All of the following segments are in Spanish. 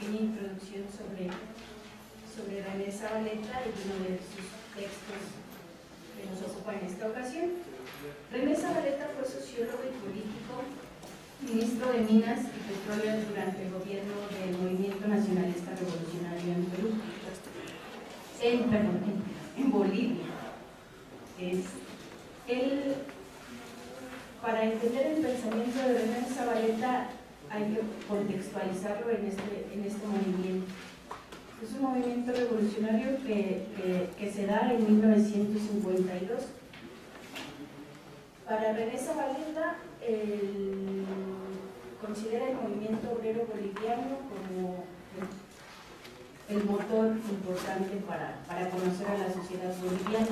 pequeña introducción sobre René Zavaleta y uno de sus textos que nos ocupa en esta ocasión. René Zavaleta fue sociólogo y político, ministro de Minas y Petróleo durante el gobierno del Movimiento Nacionalista Revolucionario en Perú, en Bolivia. Para entender el pensamiento de René Zavaleta hay que contextualizarlo en este movimiento. Es un movimiento revolucionario que se da en 1952. Para René Zavaleta, considera el movimiento obrero boliviano como el motor importante para conocer a la sociedad boliviana.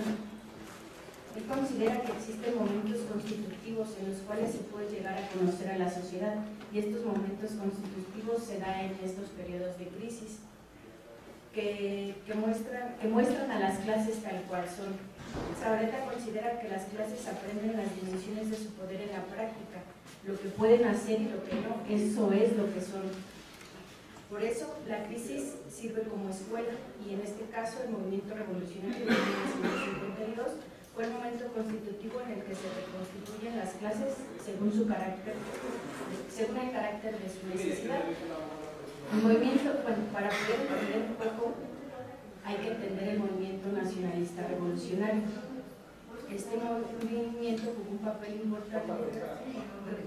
Él considera que existen momentos constitutivos en los cuales se puede llegar a conocer a la sociedad, y estos momentos constitutivos se dan en estos periodos de crisis que muestran a las clases tal cual son. Zavaleta considera que las clases aprenden las dimensiones de su poder en la práctica, lo que pueden hacer y lo que no, eso es lo que son. Por eso la crisis sirve como escuela, y en este caso el movimiento revolucionario de 1952 fue el momento constitutivo en el que se reconstituyen las clases según el carácter de su necesidad. El movimiento, para poder entender un poco, hay que entender el movimiento nacionalista revolucionario. Este movimiento jugó un papel importante.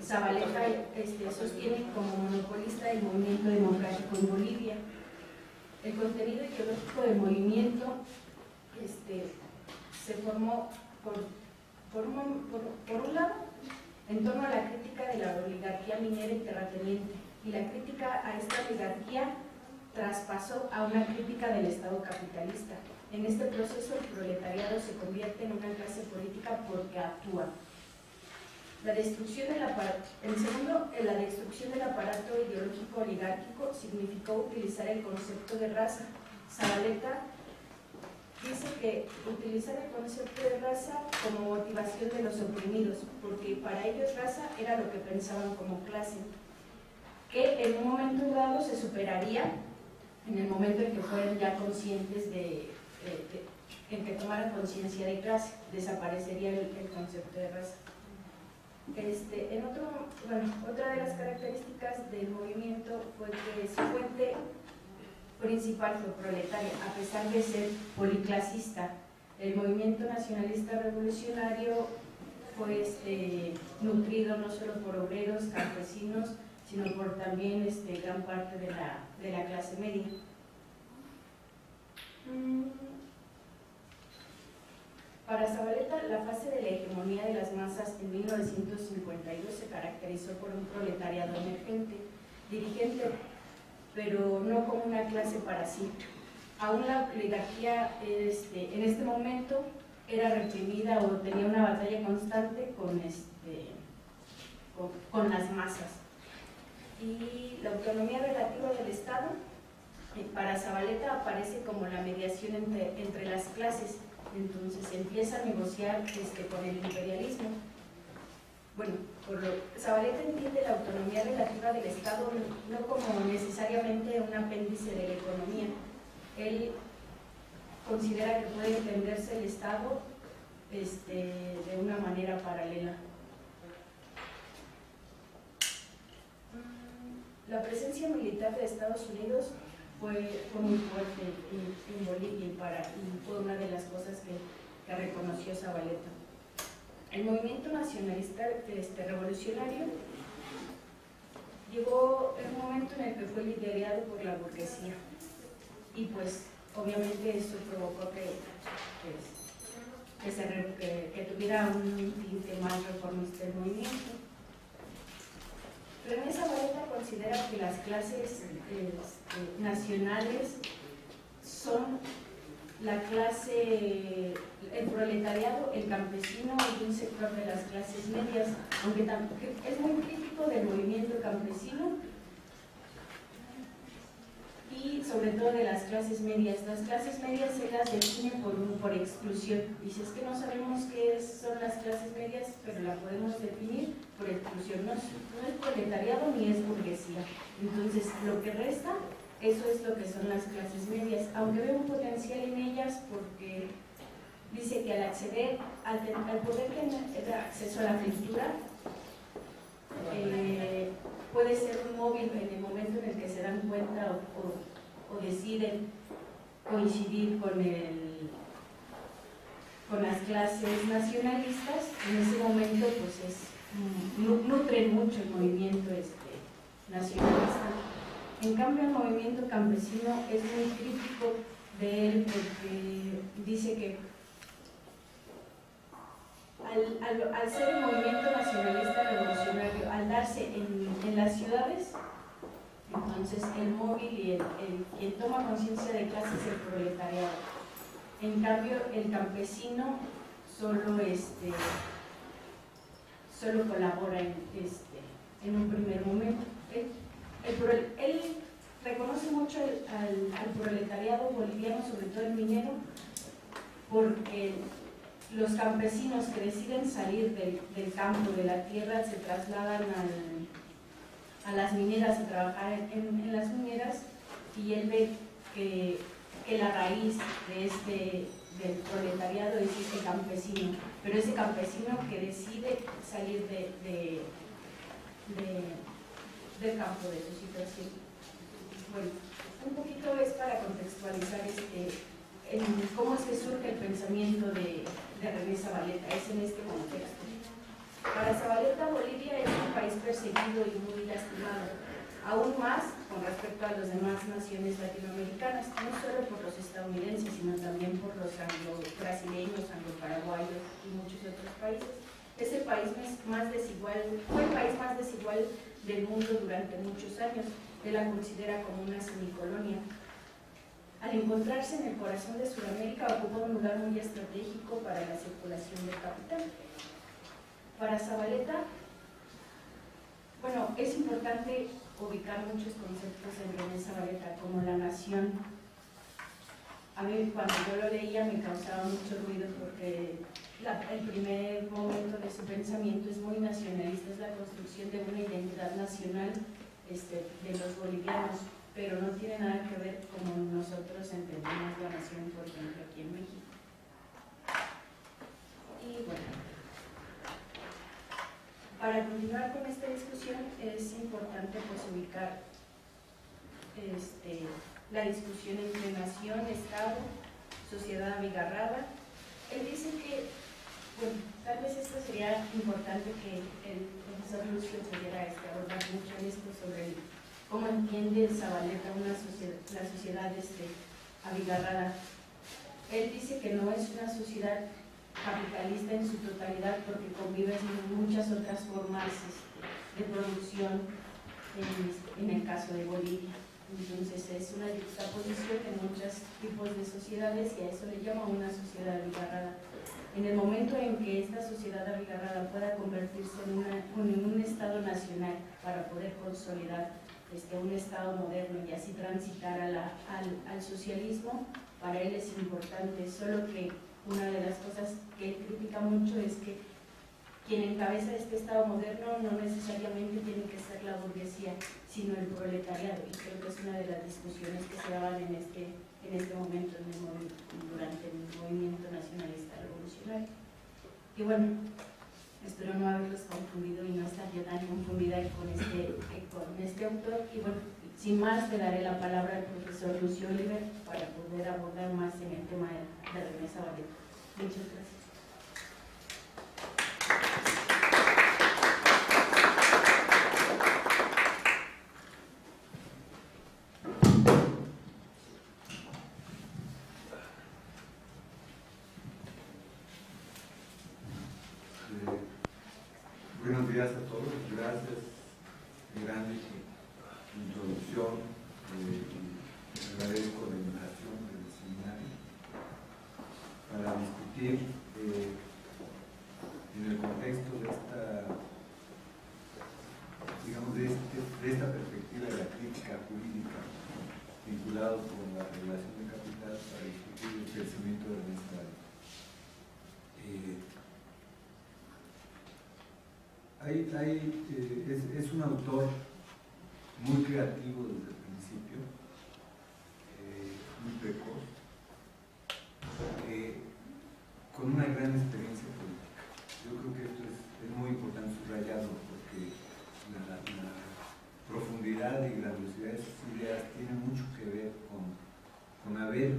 Zavaleta sostiene como monopolista el movimiento democrático en Bolivia. El contenido ideológico del movimiento se formó por un lado en torno a la crítica de la oligarquía minera y terrateniente, y la crítica a esta oligarquía traspasó a una crítica del Estado capitalista. En este proceso el proletariado se convierte en una clase política porque actúa. La destrucción del aparato. En segundo, la destrucción del aparato ideológico oligárquico significó utilizar el concepto de raza. Zavaleta dice que utilizar el concepto de raza como motivación de los oprimidos, porque para ellos raza era lo que pensaban como clase, que en un momento dado se superaría en el momento en que fueran ya conscientes en que tomaran conciencia de clase, desaparecería el concepto de raza. Otra de las características del movimiento fue que su fuente principal fue proletaria, a pesar de ser policlasista. El movimiento nacionalista revolucionario fue nutrido no solo por obreros, campesinos, sino por también gran parte de la clase media. Para Zavaleta, la fase de la hegemonía de las masas en 1952 se caracterizó por un proletariado emergente, dirigente, pero no como una clase para sí. Aún la oligarquía en este momento era reprimida o tenía una batalla constante con las masas. Y la autonomía relativa del Estado, para Zavaleta, aparece como la mediación entre las clases. Entonces empieza a negociar con el imperialismo. Bueno, Zavaleta entiende la autonomía relativa del Estado no como necesariamente un apéndice de la economía. Él considera que puede entenderse el Estado de una manera paralela. La presencia militar de Estados Unidos fue muy fuerte en Bolivia y fue una de las cosas que reconoció Zavaleta. El movimiento nacionalista revolucionario llegó en un momento en el que fue liderado por la burguesía, y pues obviamente eso provocó que tuviera un tinte más reformista el movimiento. René Zavaleta considera que las clases nacionales son la clase, el proletariado, el campesino y un sector de las clases medias, aunque es muy crítico del movimiento campesino y sobre todo de las clases medias. Las clases medias se las define por exclusión. Dice, es que no sabemos qué son las clases medias, pero la podemos definir por exclusión. No es proletariado ni es burguesía. Entonces, lo que resta eso es lo que son las clases medias, aunque ve un potencial en ellas porque dice que al acceder, al poder tener acceso a la cultura, puede ser un móvil en el momento en el que se dan cuenta o deciden coincidir con las clases nacionalistas. En ese momento pues nutren mucho el movimiento nacionalista. En cambio el movimiento campesino es muy crítico de él porque dice que al ser el movimiento nacionalista revolucionario, al darse en las ciudades, entonces el móvil y quien toma conciencia de clase es el proletariado. En cambio, el campesino solo colabora en un primer momento. Él reconoce mucho al proletariado boliviano, sobre todo el minero, porque los campesinos que deciden salir del campo, de la tierra, se trasladan a las mineras a trabajar en las mineras, y él ve que la raíz del proletariado es este campesino, pero ese campesino que decide salir del campo, de su situación. Bueno, un poquito es para contextualizar cómo es que surge el pensamiento de René Zavaleta, es en este contexto. Para Zavaleta, Bolivia es un país perseguido y muy lastimado, aún más con respecto a las demás naciones latinoamericanas, no solo por los estadounidenses, sino también por los anglo-brasileños, anglo-paraguayos y muchos otros países. Es el país más desigual, fue el país más desigual del mundo durante muchos años. Él la considera como una semicolonia. Al encontrarse en el corazón de Sudamérica, ocupó un lugar muy estratégico para la circulación del capital. Para Zavaleta, bueno, es importante ubicar muchos conceptos en René Zavaleta, como la nación. A mí, cuando yo lo leía, me causaba mucho ruido porque el primer momento de su pensamiento es muy nacionalista, es la construcción de una identidad nacional de los bolivianos, pero no tiene nada que ver como nosotros entendemos la nación, por ejemplo, aquí en México. Y bueno, para continuar con esta discusión es importante pues ubicar la discusión entre nación, Estado, sociedad abigarrada. Él dice que, bueno, tal vez esto sería importante que el profesor Lucio pudiera abordar mucho en esto sobre cómo entiende Zavaleta la sociedad abigarrada. Él dice que no es una sociedad capitalista en su totalidad porque convive en muchas otras formas de producción, en el caso de Bolivia. Entonces es una juxtaposición en muchos tipos de sociedades y a eso le llama una sociedad abigarrada. En el momento en que esta sociedad abigarrada pueda convertirse en un Estado nacional para poder consolidar un Estado moderno y así transitar al socialismo, para él es importante, solo que una de las cosas que él critica mucho es que quien encabeza este Estado moderno no necesariamente tiene que ser la burguesía, sino el proletariado, y creo que es una de las discusiones que se daban en este momento durante el movimiento nacionalista revolucionario. Y bueno, espero no haberlos confundido y no estar yo tan confundida con este autor. Y bueno, sin más, le daré la palabra al profesor Lucio Oliver para poder abordar más en el tema de René Zavaleta. Muchas gracias. Buenos días a todos, gracias, gran introducción, agradezco la invitación del seminario para discutir en el contexto de esta perspectiva de la crítica jurídica vinculado con la regulación de capital, para discutir el crecimiento de nuestra es un autor muy creativo desde el principio, haber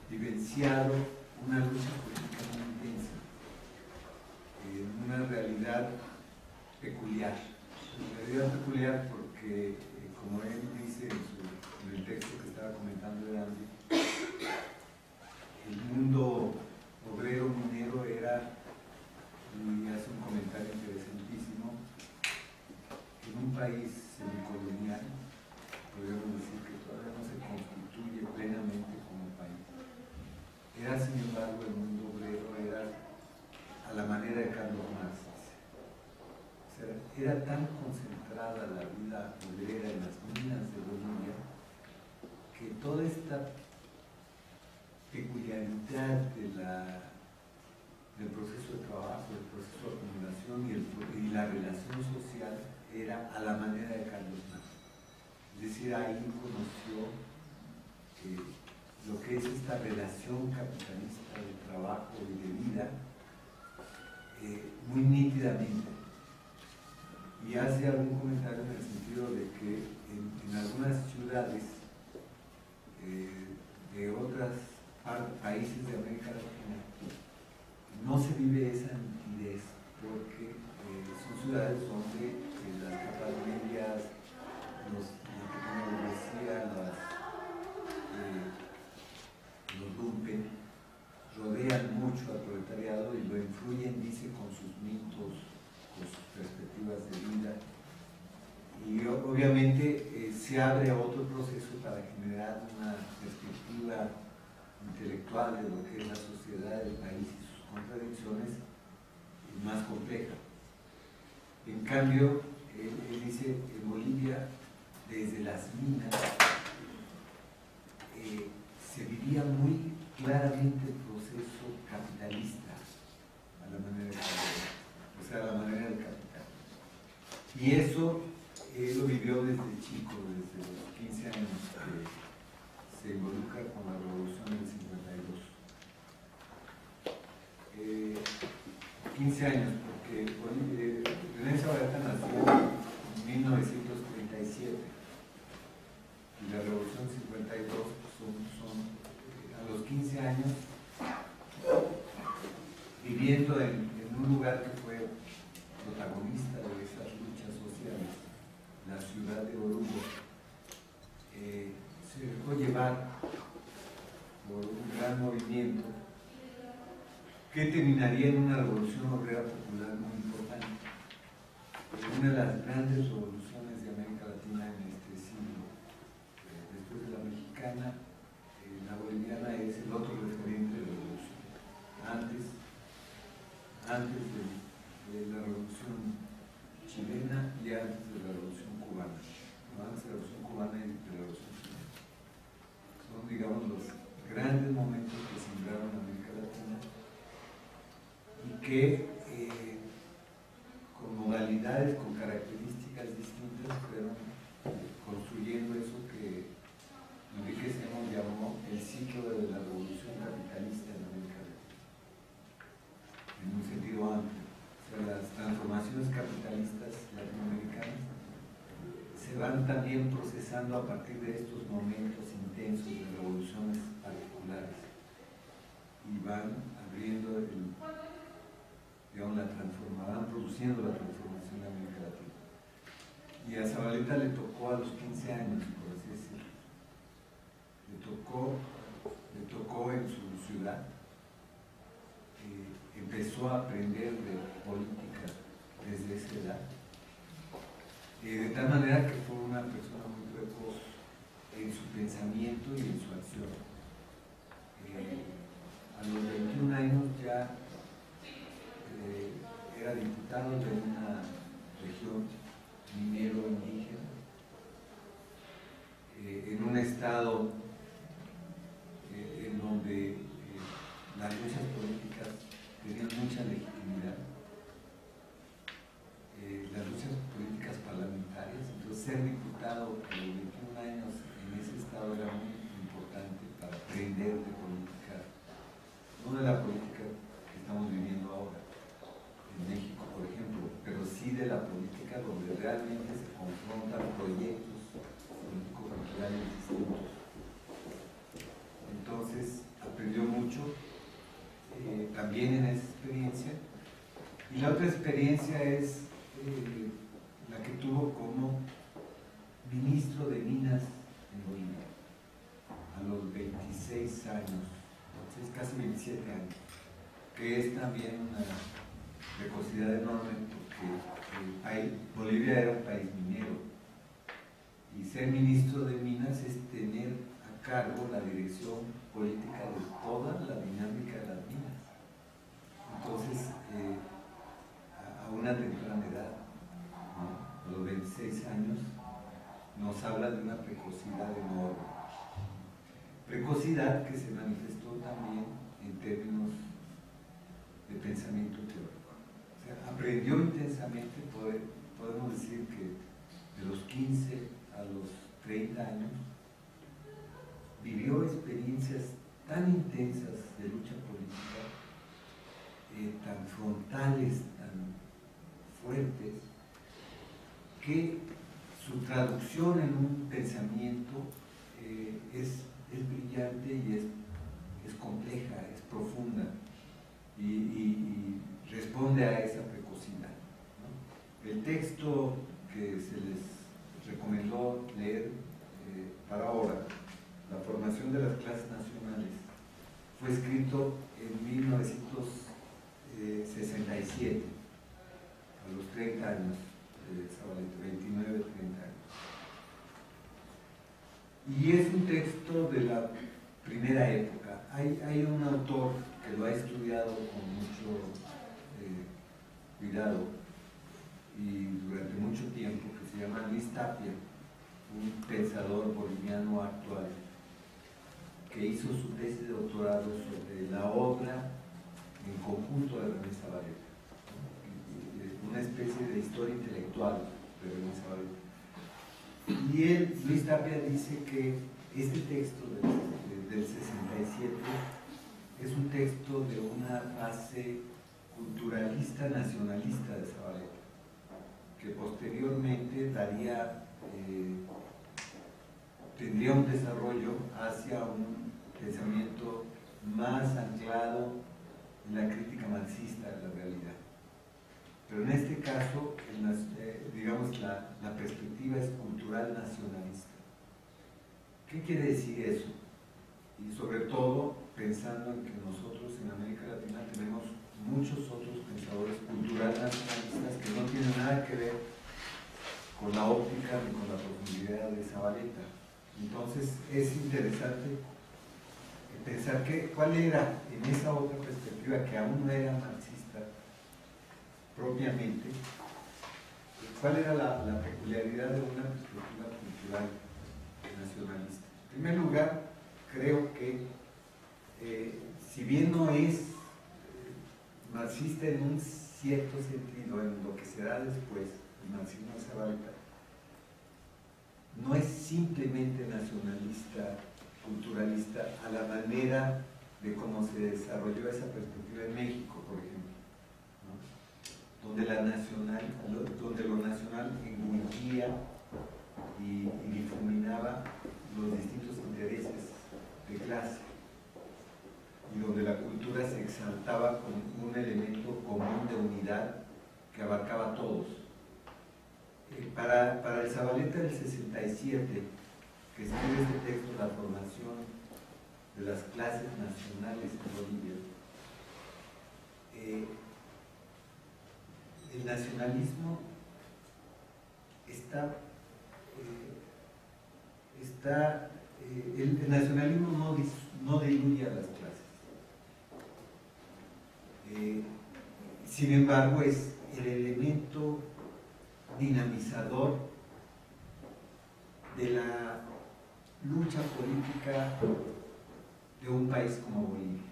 vivenciado una lucha política muy intensa, en una realidad peculiar. Porque, como él dice en el texto que estaba comentando de Andy, el mundo obrero minero era, y hace un comentario interesantísimo, en un país semicolonial, podríamos decir que todavía no se constituye plenamente como país. Era, sin embargo, el mundo obrero era a la manera de Carlos Marx. O sea, era tan concentrada la vida obrera en las minas de Bolivia que toda esta peculiaridad del proceso de trabajo, del proceso de acumulación y la relación social era a la manera de Carlos Marx. Es decir, ahí conoció lo que es esta relación capitalista de trabajo y de vida muy nítidamente. Y hace algún comentario en el sentido de que en algunas ciudades de otros países de América Latina no se vive esa nitidez, porque son ciudades donde las capas medias, como decía, los lumpen, rodean mucho al proletariado y lo influyen, dice, con sus mitos, con sus perspectivas de vida, y obviamente se abre a otro proceso para generar una perspectiva intelectual de lo que es la sociedad del país y sus contradicciones más compleja. En cambio, él dice, en Bolivia, desde las minas, se vivía muy claramente el proceso capitalista a la manera del capital, o sea, a la manera del capital. Y eso él lo vivió desde chico, desde los 15 años que se involucra con la revolución del 52. 15 años, porque René Zabaleta nació en 1937 y la revolución 52 son a los 15 años, viviendo en un lugar que fue protagonista de esas luchas sociales, la ciudad de Oruro. Se dejó llevar por un gran movimiento que terminaría en una revolución obrera popular muy importante. Una de las grandes revoluciones de América Latina en este siglo. Después de la mexicana, la boliviana es el otro referente de la revolución. Antes de la revolución chilena y antes de la revolución cubana. Antes de la revolución cubana y de la revolución chilena. Son, digamos, los grandes momentos que sembraron América Latina y que con modalidades, con características distintas fueron construyendo eso que Enrique Semos llamó el ciclo de la revolución capitalista en América Latina, en un sentido amplio. O sea, las transformaciones capitalistas latinoamericanas se van también procesando a partir de estos momentos intensos de revoluciones particulares y van abriendo van produciendo la transformación de América Latina. Y a Zabaleta le tocó a los 15 años, por así decirlo. Le tocó en su ciudad. Empezó a aprender de política desde esa edad. De tal manera que fue una persona muy precoz en su pensamiento y en su acción. A los 21 años ya era diputado de una región minero indígena, en un estado en donde las luchas políticas tenían mucha legitimidad, las luchas políticas parlamentarias. Entonces, ser diputado a los 21 años en ese estado era muy importante para aprender de política, no de la política que estamos viviendo ahora en México, por ejemplo, pero sí de la política donde realmente se confrontan proyectos político-culturales distintos otra experiencia es la que tuvo como ministro de Minas en Bolivia, a los 26 años, entonces casi 27 años, que es también una precocidad enorme porque Bolivia era un país minero, y ser ministro de Minas es tener a cargo la dirección política de toda la dinámica de las minas. Entonces, a una temprana edad, ¿no? A los 26 años, nos habla de una precocidad enorme. Precocidad que se manifestó también en términos de pensamiento teórico. O sea, aprendió intensamente, podemos decir que de los 15 a los 30 años, vivió experiencias tan intensas de lucha política, tan frontales, tan fuertes, que su traducción en un pensamiento es brillante y es compleja, es profunda y responde a esa precocidad, ¿no? El texto que se les recomendó leer para ahora, La formación de las clases nacionales, fue escrito en 1967, a los 30 años de Zavaleta, 29, 30 años. Y es un texto de la primera época. Hay un autor que lo ha estudiado con mucho cuidado y durante mucho tiempo, que se llama Luis Tapia, un pensador boliviano actual, que hizo su tesis de doctorado sobre la obra en conjunto de René Zavaleta, ¿no? Una especie de historia intelectual de René Zavaleta. Y él, Luis Tapia, dice que este texto del 67 es un texto de una base culturalista nacionalista de Zavaleta, que posteriormente tendría un desarrollo hacia un pensamiento más anclado en la crítica marxista de la realidad. Pero en este caso, digamos, la perspectiva es cultural nacionalista. ¿Qué quiere decir eso? Y sobre todo pensando en que nosotros en América Latina tenemos muchos otros pensadores culturales nacionalistas que no tienen nada que ver con la óptica ni con la profundidad de Zavaleta. Entonces es interesante pensar cuál era en esa otra perspectiva que aún no era marxista propiamente, cuál era la peculiaridad de una perspectiva cultural nacionalista. En primer lugar, creo que si bien no es marxista en un cierto sentido, en lo que será después el marxismo de Zavaleta, no es simplemente nacionalista, culturalista, a la manera de cómo se desarrolló esa perspectiva en México, por ejemplo, ¿no? Donde lo nacional engullía y difuminaba los distintos intereses de clase, y donde la cultura se exaltaba como un elemento común de unidad que abarcaba a todos. Para el Zavaleta del 67, que escribe este texto, La formación de las clases nacionales en Bolivia, el nacionalismo el nacionalismo no diluye a las clases. Sin embargo, es el elemento dinamizador de la lucha política de un país como Bolivia.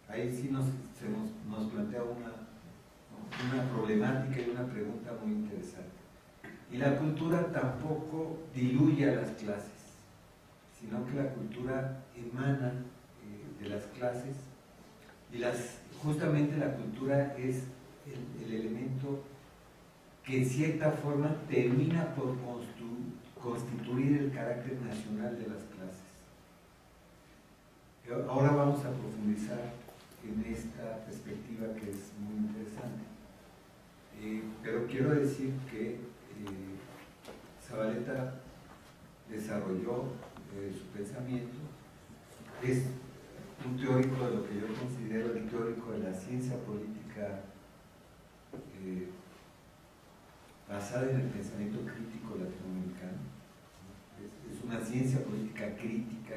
Ahí sí nos plantea una problemática y una pregunta muy interesante. Y la cultura tampoco diluye a las clases, sino que la cultura emana de las clases, y justamente la cultura es el elemento que en cierta forma termina por constituir el carácter nacional de las clases. Ahora vamos a profundizar en esta perspectiva que es muy interesante. Pero quiero decir que Zavaleta desarrolló su pensamiento, es un teórico de lo que yo considero el teórico de la ciencia política basada en el pensamiento crítico latinoamericano. Es una ciencia política crítica.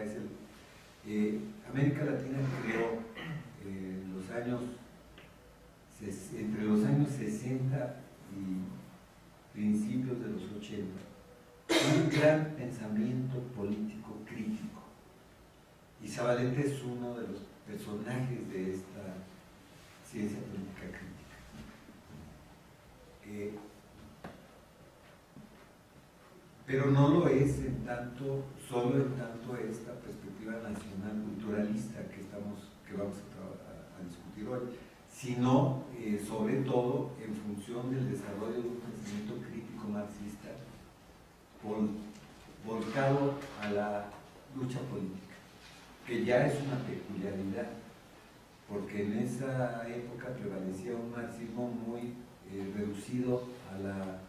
América Latina creó entre los años 60 y principios de los 80 un gran pensamiento político crítico, y Zavaleta es uno de los personajes de esta ciencia política crítica. Pero no lo es solo en tanto esta perspectiva nacional culturalista que vamos a discutir hoy, sino sobre todo en función del desarrollo de un pensamiento crítico marxista volcado a la lucha política, que ya es una peculiaridad, porque en esa época prevalecía un marxismo muy reducido a la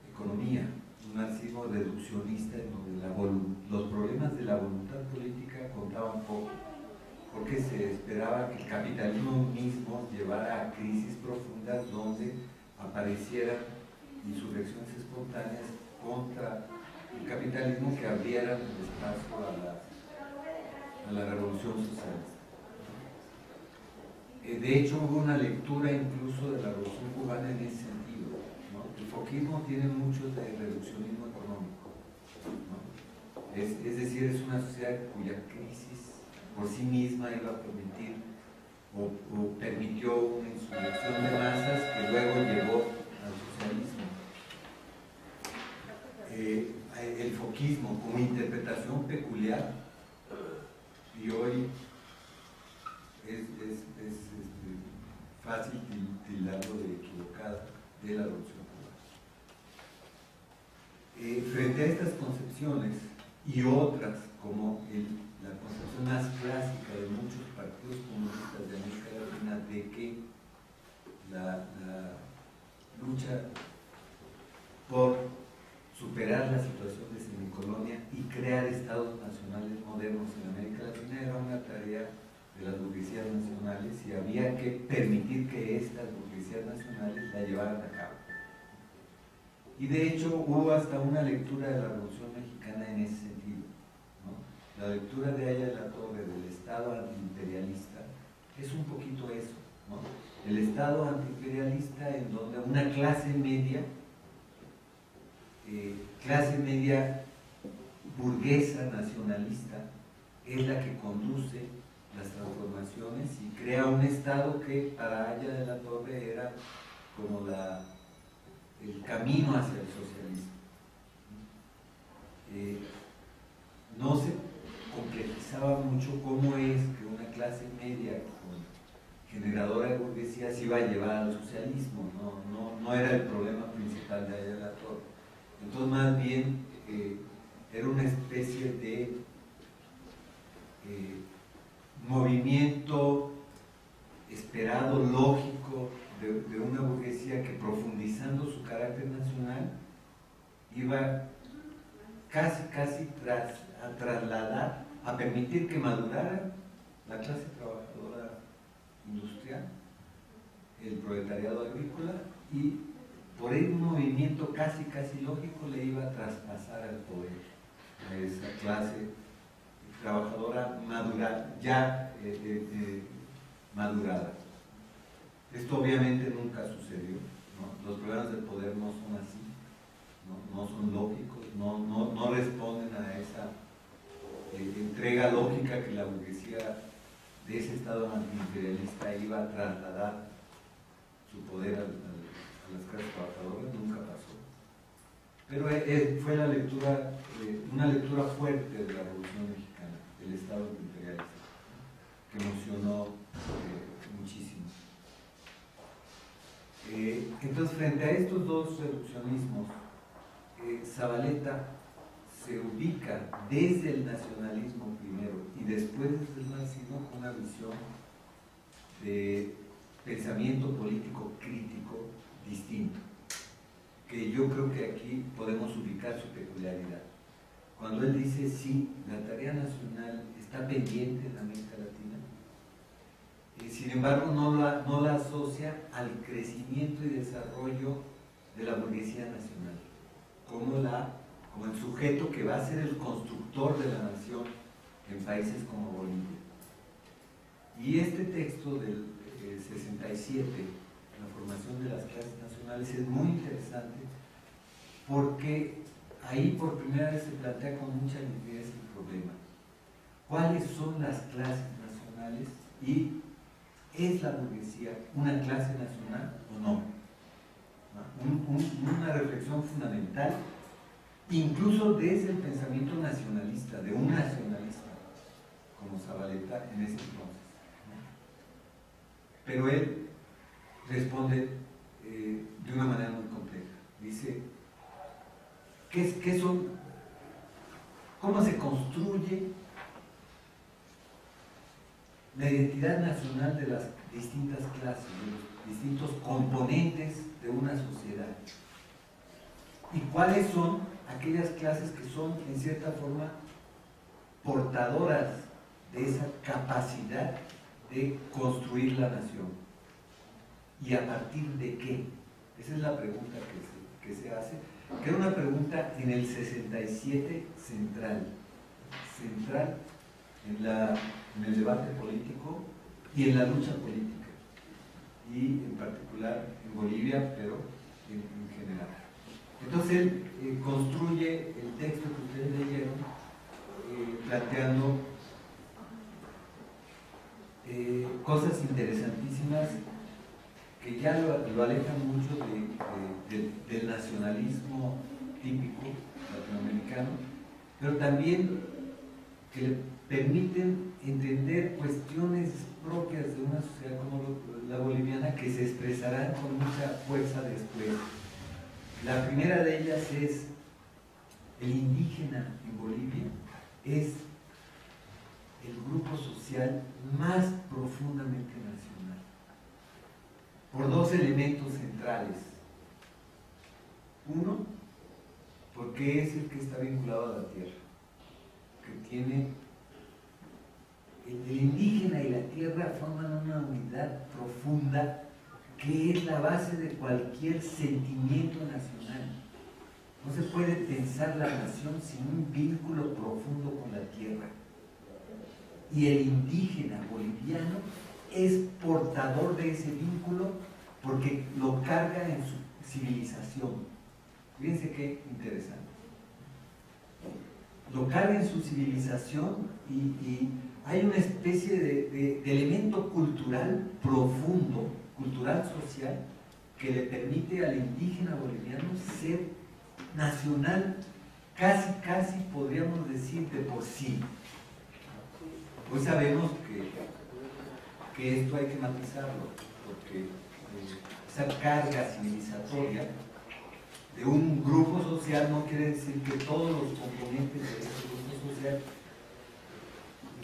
economía, un marxismo reduccionista en donde los problemas de la voluntad política contaban poco, porque se esperaba que el capitalismo mismo llevara a crisis profundas donde aparecieran insurrecciones espontáneas contra el capitalismo que abrieran el espacio a la revolución socialista. De hecho, hubo una lectura incluso de la revolución cubana en ese sentido, ¿no? El foquismo tiene mucho de reduccionismo económico, ¿no? Es decir, es una sociedad cuya crisis por sí misma iba a permitir o permitió una insurrección de masas que luego llevó al socialismo. El foquismo como interpretación peculiar, y hoy es fácil tildarlo de equivocada, de la revolución cubana. Frente a estas concepciones y otras, como la concepción más clásica de muchos partidos comunistas de América Latina de que la lucha por superar la situación de semicolonia y crear estados nacionales modernos en América Latina era una tarea de las burguesías nacionales, y había que permitir que estas burguesías nacionales la llevaran a cabo. Y de hecho hubo hasta una lectura de la Revolución Mexicana en ese sentido, ¿no? La lectura de Aya de la Torre del Estado antiimperialista es un poquito eso, ¿no? El Estado antiimperialista en donde una clase media burguesa nacionalista es la que conduce las transformaciones y crea un Estado que para Aya de la Torre era como el camino hacia el socialismo. No se complejizaba mucho cómo es que una clase media generadora de burguesía se iba a llevar al socialismo, no era el problema principal de Aya de la Torre. Entonces, más bien, era una especie de movimiento esperado, lógico, de una burguesía que, profundizando su carácter nacional, iba casi a trasladar, a permitir que madurara la clase trabajadora industrial, el proletariado agrícola, y por ahí un movimiento casi lógico le iba a traspasar al poder a esa clase trabajadora madurada. Esto obviamente nunca sucedió, ¿no? Los problemas del poder no son así, no son lógicos, no responden a esa entrega lógica que la burguesía de ese estado antiimperialista iba a trasladar su poder a las clases trabajadoras. Nunca pasó. Pero fue una lectura fuerte de la Revolución Mexicana, del Estado antiimperialista, que emocionó muchísimo. Entonces, frente a estos dos reduccionismos, Zavaleta se ubica desde el nacionalismo primero y después desde el marxismo con una visión de pensamiento político crítico distinto, que yo creo que aquí podemos ubicar su peculiaridad. Cuando él dice, sí, la tarea nacional está pendiente en América Latina, sin embargo no la asocia al crecimiento y desarrollo de la burguesía nacional, como el sujeto que va a ser el constructor de la nación en países como Bolivia. Y este texto del 67, la formación de las clases nacionales, es muy interesante porque ahí por primera vez se plantea con mucha nitidez el problema. ¿Cuáles son las clases nacionales y es la burguesía una clase nacional o no? Una reflexión fundamental, incluso desde el pensamiento nacionalista, de un nacionalista como Zabaleta en ese entonces. Pero él responde de una manera muy compleja. Dice, ¿qué son? ¿Cómo se construye la identidad nacional de las distintas clases, de los distintos componentes de una sociedad? ¿Y cuáles son aquellas clases que son, en cierta forma, portadoras de esa capacidad de construir la nación? ¿Y a partir de qué? Esa es la pregunta que se hace, que era una pregunta en el 67 central en el debate político y en la lucha política, y en particular en Bolivia, pero en general. Entonces él construye el texto que ustedes leyeron planteando cosas interesantísimas que ya lo alejan mucho del nacionalismo típico latinoamericano, pero también que le permiten entender cuestiones propias de una sociedad como la boliviana, que se expresarán con mucha fuerza después. La primera de ellas es el indígena en Bolivia, es el grupo social más profundamente nacional, por dos elementos centrales. Uno, porque es el que está vinculado a la tierra, que tiene el indígena y la tierra forman una unidad profunda que es la base de cualquier sentimiento nacional. No se puede pensar la nación sin un vínculo profundo con la tierra. Y el indígena boliviano es portador de ese vínculo porque lo carga en su civilización. Fíjense qué interesante. Lo carga en su civilización y hay una especie de elemento cultural profundo, cultural social, que le permite al indígena boliviano ser nacional, casi podríamos decir de por sí. Hoy sabemos que esto hay que matizarlo, porque esa carga civilizatoria de un grupo social no quiere decir que todos los componentes de ese grupo social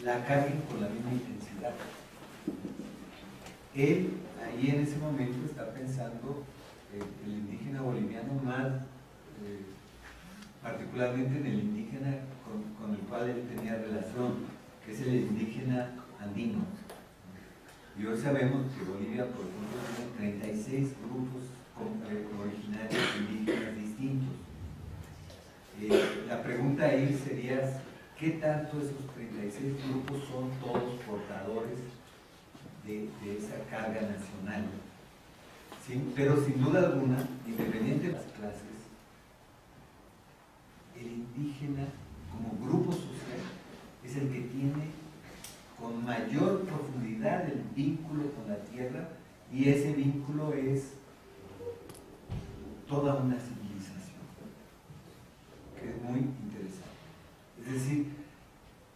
la carguen con la misma intensidad. Él, ahí en ese momento, está pensando el indígena boliviano más, particularmente en el indígena con el cual él tenía relación, que es el indígena andino. Y hoy sabemos que Bolivia, por ejemplo, tiene 36 grupos originarios indígenas distintos. La pregunta ahí sería, ¿qué tanto esos 36 grupos son todos portadores de esa carga nacional? Pero sin duda alguna, independiente de las clases, el indígena como grupo social es el que tiene con mayor profundidad el vínculo con la tierra, y ese vínculo es toda una civilización, que es muy interesante. Es decir,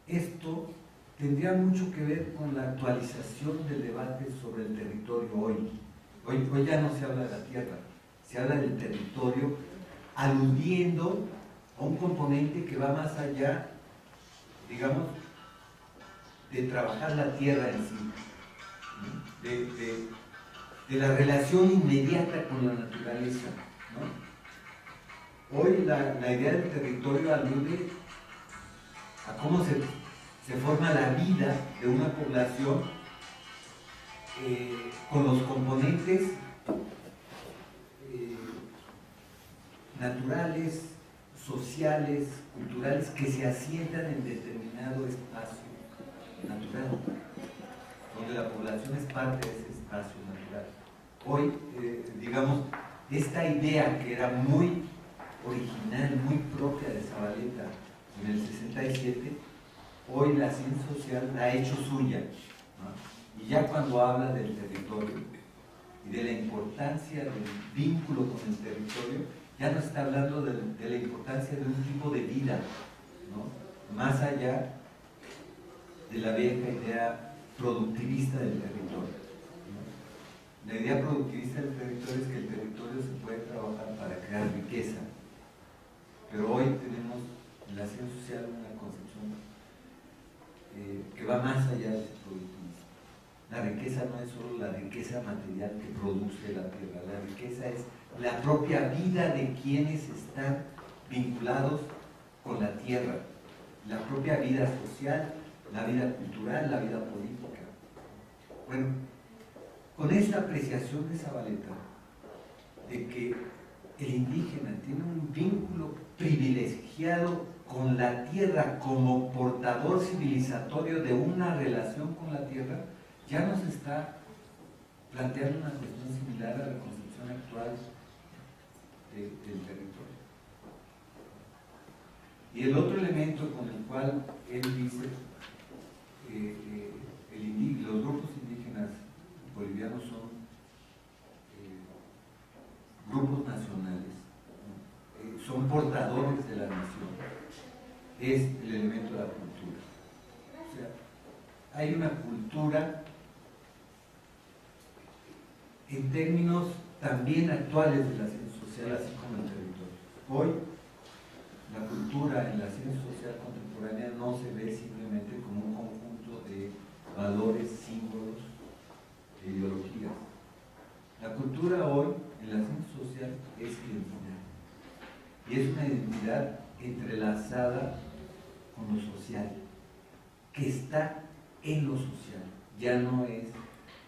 esto tendría mucho que ver con la actualización del debate sobre el territorio hoy. Hoy ya no se habla de la tierra, se habla del territorio, aludiendo a un componente que va más allá, digamos, de trabajar la tierra en sí, de la relación inmediata con la naturaleza, ¿no? Hoy la idea del territorio alude a cómo se forma la vida de una población con los componentes naturales, sociales, culturales que se asientan en determinado espacio natural, donde la población es parte de ese espacio natural. Hoy, digamos, esta idea que era muy original, muy propia de Zavaleta en el 67, hoy la ciencia social la ha hecho suya, ¿no? Y ya cuando habla del territorio y de la importancia del vínculo con el territorio, ya no está hablando de la importancia de un tipo de vida, ¿no? Más allá de la vieja idea productivista del territorio, ¿no? La idea productivista del territorio es que el territorio se puede trabajar para crear riqueza, pero hoy tenemos en la ciencia social una concepción que va más allá de ese productivismo. La riqueza no es solo la riqueza material que produce la tierra, la riqueza es la propia vida de quienes están vinculados con la tierra, la propia vida social, la vida cultural, la vida política. Bueno, con esta apreciación de Zavaleta, de que el indígena tiene un vínculo privilegiado con la tierra como portador civilizatorio de una relación con la tierra, ya nos está planteando una cuestión similar a la concepción actual del territorio. Y el otro elemento con el cual él dice los grupos indígenas bolivianos son grupos nacionales, son portadores de la nación, es el elemento de la cultura. O sea, hay una cultura en términos también actuales de la ciencia social, así como el territorio. Hoy, la cultura en la ciencia social contemporánea no se ve simplemente como un conjunto de valores, símbolos e ideologías. La cultura hoy en la ciencia social es identidad. Y es una identidad entrelazada con lo social, que está en lo social. Ya no es...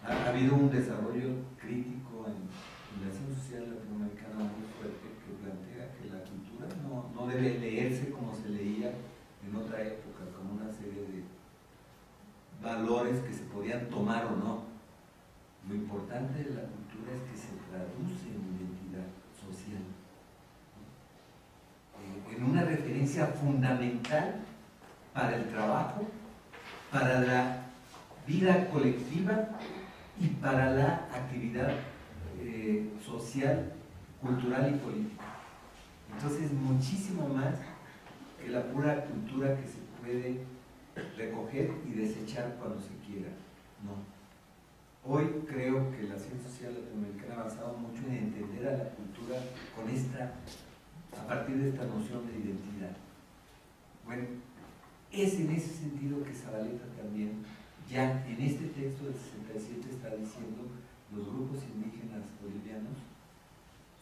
Ha habido un desarrollo crítico en la ciencia social latinoamericana muy fuerte que plantea que la cultura no debe leerse como se leía en otra época, como una serie de valores que se podían tomar o no. Lo importante de la cultura es que se traduce en identidad social, en una referencia fundamental para el trabajo, para la vida colectiva y para la actividad social, cultural y política. Entonces, muchísimo más que la pura cultura que se puede recoger y desechar cuando se quiera. No. Hoy creo que la ciencia social latinoamericana ha avanzado mucho en entender a la cultura con a partir de esta noción de identidad. Bueno, es en ese sentido que Zavaleta también, ya en este texto del 67, está diciendo los grupos indígenas bolivianos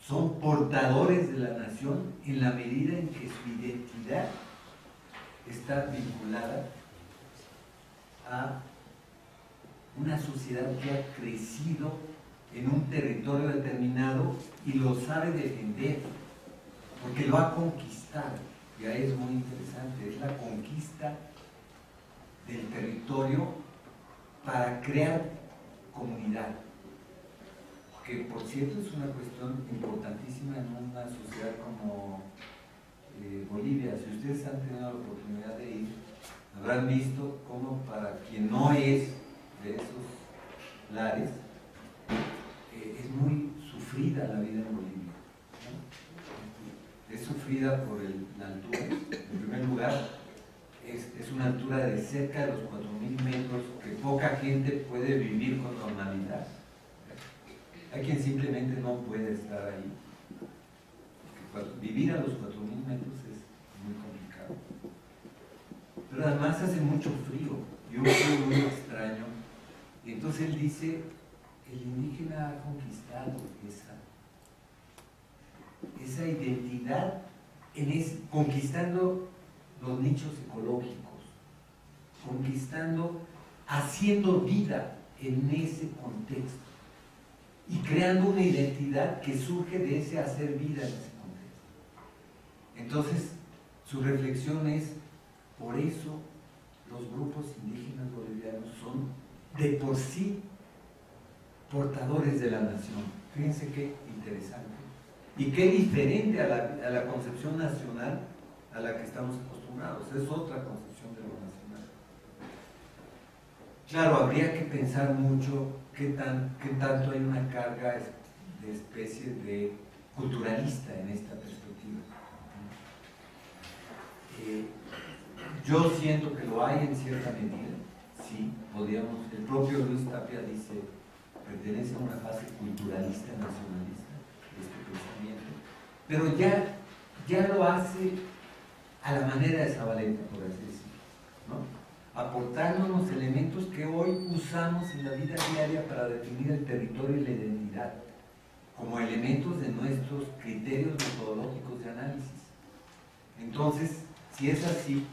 son portadores de la nación en la medida en que su identidad está vinculada a una sociedad que ha crecido en un territorio determinado y lo sabe defender, porque lo ha conquistado. Ya es muy interesante, es la conquista del territorio para crear comunidad, que por cierto es una cuestión importantísima en una sociedad como Bolivia. Si ustedes han tenido la oportunidad de ir, habrán visto cómo para quien no es de esos lares, es muy sufrida la vida en Bolivia, ¿no? Es sufrida por la altura. En primer lugar, es una altura de cerca de los 4.000 metros, que poca gente puede vivir con normalidad. Hay quien simplemente no puede estar ahí. Vivir a los 4.000 metros es muy complicado. Pero además hace mucho frío, y un frío muy extraño. Y entonces él dice, el indígena ha conquistado esa identidad, conquistando los nichos ecológicos, haciendo vida en ese contexto y creando una identidad que surge de ese hacer vida en ese contexto. Entonces, su reflexión es, por eso los grupos indígenas bolivianos son de por sí portadores de la nación. Fíjense qué interesante y qué diferente a la concepción nacional a la que estamos acostumbrados. Es otra concepción de lo nacional. Claro, habría que pensar mucho qué tanto hay una carga de especie de culturalista en esta perspectiva. Yo siento que lo hay en cierta medida, sí, podríamos, el propio Luis Tapia dice, pertenece a una fase culturalista, nacionalista, este pensamiento, pero ya lo hace a la manera de Zavaleta, por así decirlo, ¿no? Aportándonos elementos que hoy usamos en la vida diaria para definir el territorio y la identidad, como elementos de nuestros criterios metodológicos de análisis. Entonces, si es así,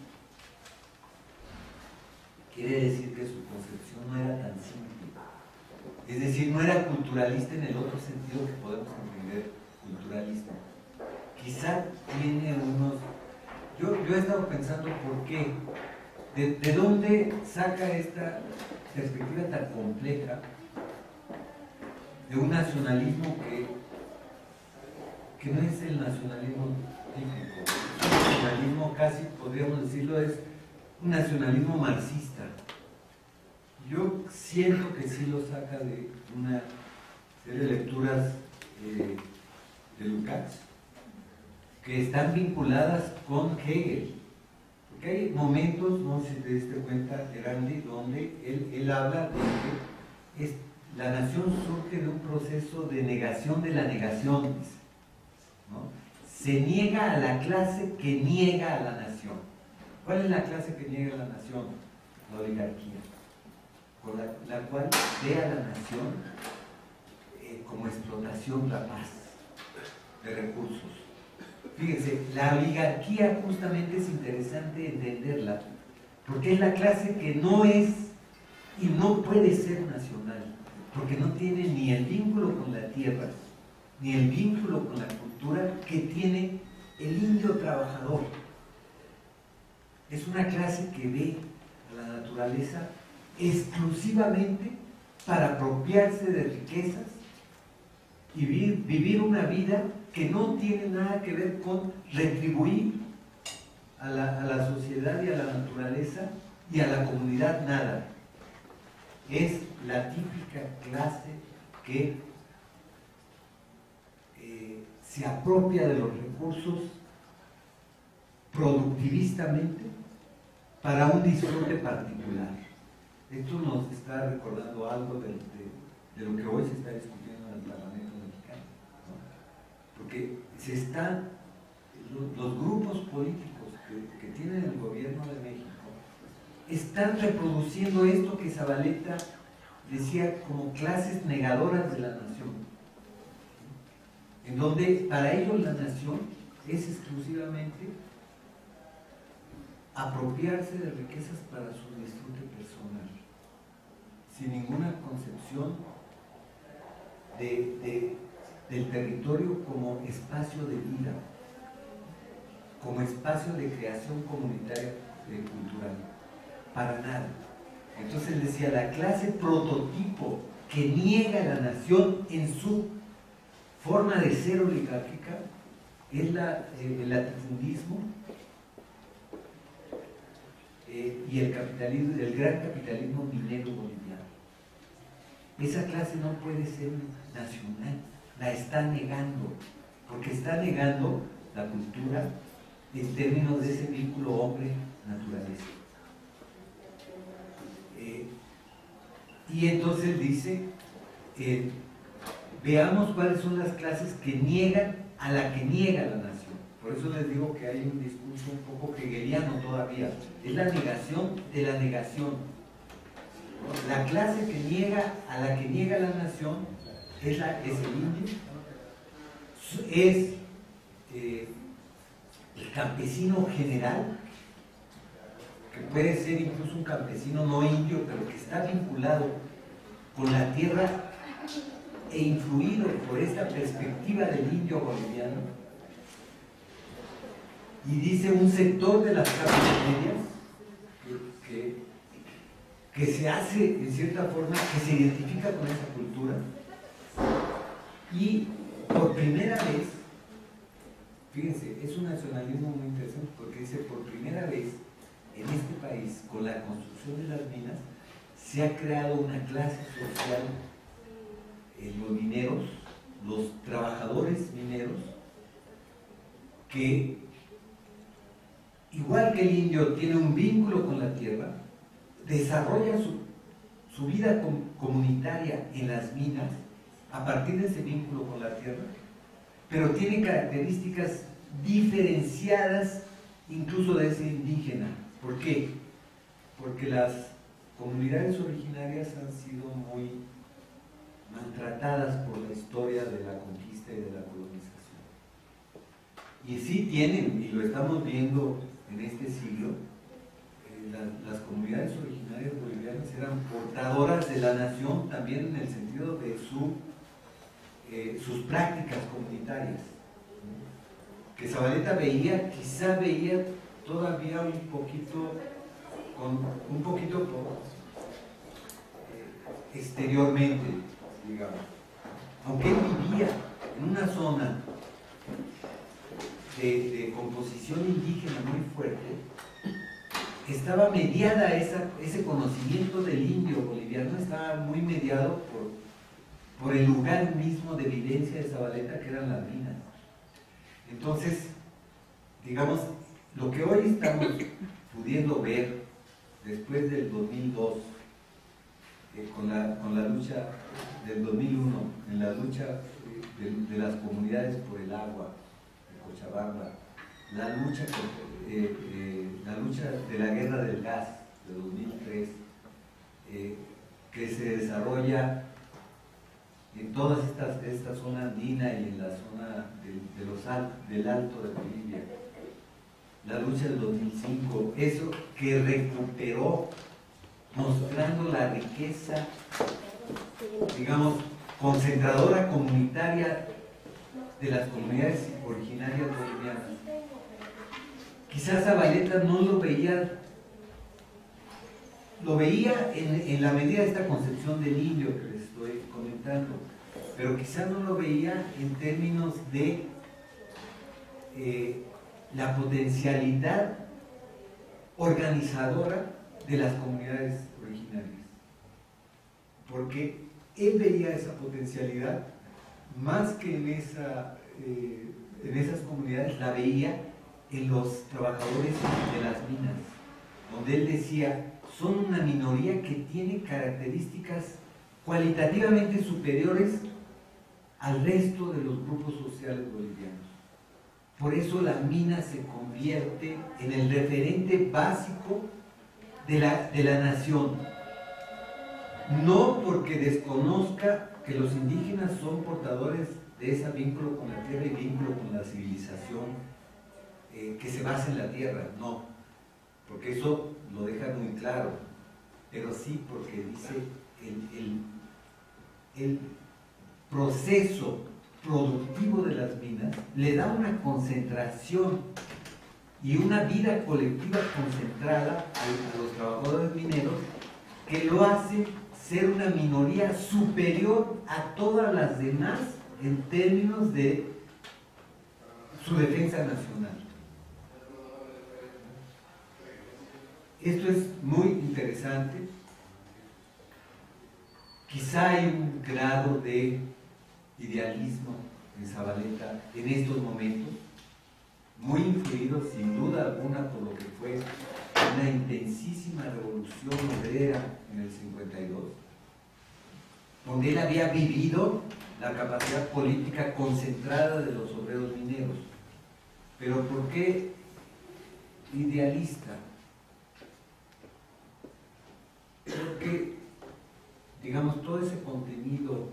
quiere decir que su concepción no era tan simple. Es decir, no era culturalista en el otro sentido que podemos entender culturalista. Quizá tiene unos... Yo he estado pensando por qué, de dónde saca esta perspectiva tan compleja de un nacionalismo que no es el nacionalismo típico, es un nacionalismo casi, podríamos decirlo, es un nacionalismo marxista. Yo siento que sí lo saca de una serie de lecturas de Lukács que están vinculadas con Hegel, porque hay momentos, no sé si te diste cuenta, Erandi, donde él habla de que la nación surge de un proceso de negación de la negación, dice, ¿no? Se niega a la clase que niega a la nación. ¿Cuál es la clase que niega a la nación? La oligarquía, por la cual ve a la nación como explotación rapaz de recursos. Fíjense, la oligarquía justamente es interesante entenderla, porque es la clase que no es y no puede ser nacional, porque no tiene ni el vínculo con la tierra, ni el vínculo con la cultura que tiene el indio trabajador. Es una clase que ve a la naturaleza exclusivamente para apropiarse de riquezas y vivir una vida que no tiene nada que ver con retribuir a la sociedad y a la naturaleza y a la comunidad nada. Es la típica clase que se apropia de los recursos productivistamente para un disfrute particular. Esto nos está recordando algo de lo que hoy se está discutiendo en el Parlamento mexicano, ¿no? Porque los grupos políticos que tienen el gobierno de México están reproduciendo esto que Zavaleta decía como clases negadoras de la nación, en donde para ellos la nación es exclusivamente apropiarse de riquezas para su disfrute personal, sin ninguna concepción del territorio como espacio de vida, como espacio de creación comunitaria cultural, para nada. Entonces él decía, la clase prototipo que niega a la nación en su forma de ser oligárquica es el latifundismo y el capitalismo, el gran capitalismo minero boliviano. Esa clase no puede ser nacional, la está negando, porque está negando la cultura en términos de ese vínculo hombre-naturaleza. Y entonces dice, veamos cuáles son las clases que niegan a la que niega la nación. Por eso les digo que hay un discurso un poco hegeliano todavía. Es la negación de la negación. ¿no? La clase que niega, a la que niega la nación es el indio, es el campesino general, que puede ser incluso un campesino no indio, pero que está vinculado con la tierra e influido por esta perspectiva del indio boliviano. Y dice un sector de las clases medias que se hace en cierta forma, que se identifica con esa cultura, y por primera vez, fíjense, es un nacionalismo muy interesante porque dice, por primera vez en este país, con la construcción de las minas, se ha creado una clase social, los mineros, los trabajadores mineros, que igual que el indio tiene un vínculo con la tierra, desarrolla su vida comunitaria en las minas a partir de ese vínculo con la tierra, pero tiene características diferenciadas incluso de ese indígena. ¿Por qué? Porque las comunidades originarias han sido muy maltratadas por la historia de la conquista y de la colonización. Y sí tienen, y lo estamos viendo en este siglo, las comunidades originarias bolivianas eran portadoras de la nación también en el sentido de sus prácticas comunitarias, ¿no? Que Zavaleta quizá veía todavía un poquito exteriormente, digamos. Aunque él vivía en una zona de composición indígena muy fuerte, estaba mediada ese conocimiento del indio boliviano, estaba muy mediado por el lugar mismo de vivencia de Zavaleta, que eran las minas. Entonces, digamos, lo que hoy estamos pudiendo ver después del 2002, con la lucha del 2001, en la lucha de las comunidades por el agua de Cochabamba, la lucha de la guerra del gas de 2003, que se desarrolla en todas esta zona andina y en la zona del Alto de Bolivia, la lucha del 2005, eso que recuperó, mostrando la riqueza, digamos, concentradora comunitaria de las comunidades originarias bolivianas. Quizás Zavaleta no lo veía en la medida de esta concepción del indio que les estoy comentando, pero quizás no lo veía en términos de la potencialidad organizadora de las comunidades originarias, porque él veía esa potencialidad más que en esas comunidades, la veía en los trabajadores de las minas, donde él decía, son una minoría que tiene características cualitativamente superiores al resto de los grupos sociales bolivianos. Por eso la mina se convierte en el referente básico de la nación. No porque desconozca que los indígenas son portadores de ese vínculo con la tierra y vínculo con la civilización que se basa en la tierra, no, porque eso lo deja muy claro, pero sí porque dice el proceso productivo de las minas le da una concentración y una vida colectiva concentrada a los trabajadores mineros que lo hace ser una minoría superior a todas las demás en términos de su defensa nacional. Esto es muy interesante. Quizá hay un grado de idealismo en Zavaleta en estos momentos, muy influido sin duda alguna por lo que fue una intensísima revolución obrera en el 52, donde él había vivido la capacidad política concentrada de los obreros mineros. Pero ¿por qué idealista? Porque todo ese contenido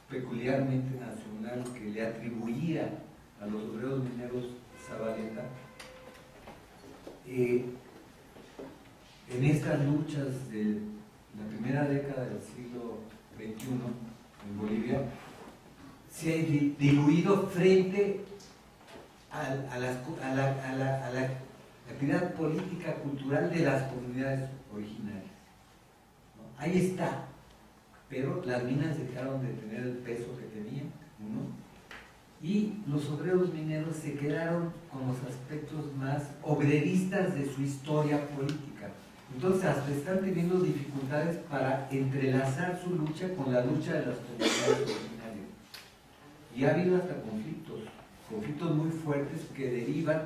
peculiarmente nacional que le atribuía a los obreros mineros Zavaleta, en estas luchas de la primera década del siglo XXI en Bolivia, se ha diluido frente a la actividad política, cultural de las comunidades originarias, ¿no? Ahí está, pero las minas dejaron de tener el peso que tenían, ¿no? Y los obreros mineros se quedaron con los aspectos más obreristas de su historia política. Entonces hasta están teniendo dificultades para entrelazar su lucha con la lucha de las comunidades originarias. Y ha habido hasta conflictos muy fuertes que derivan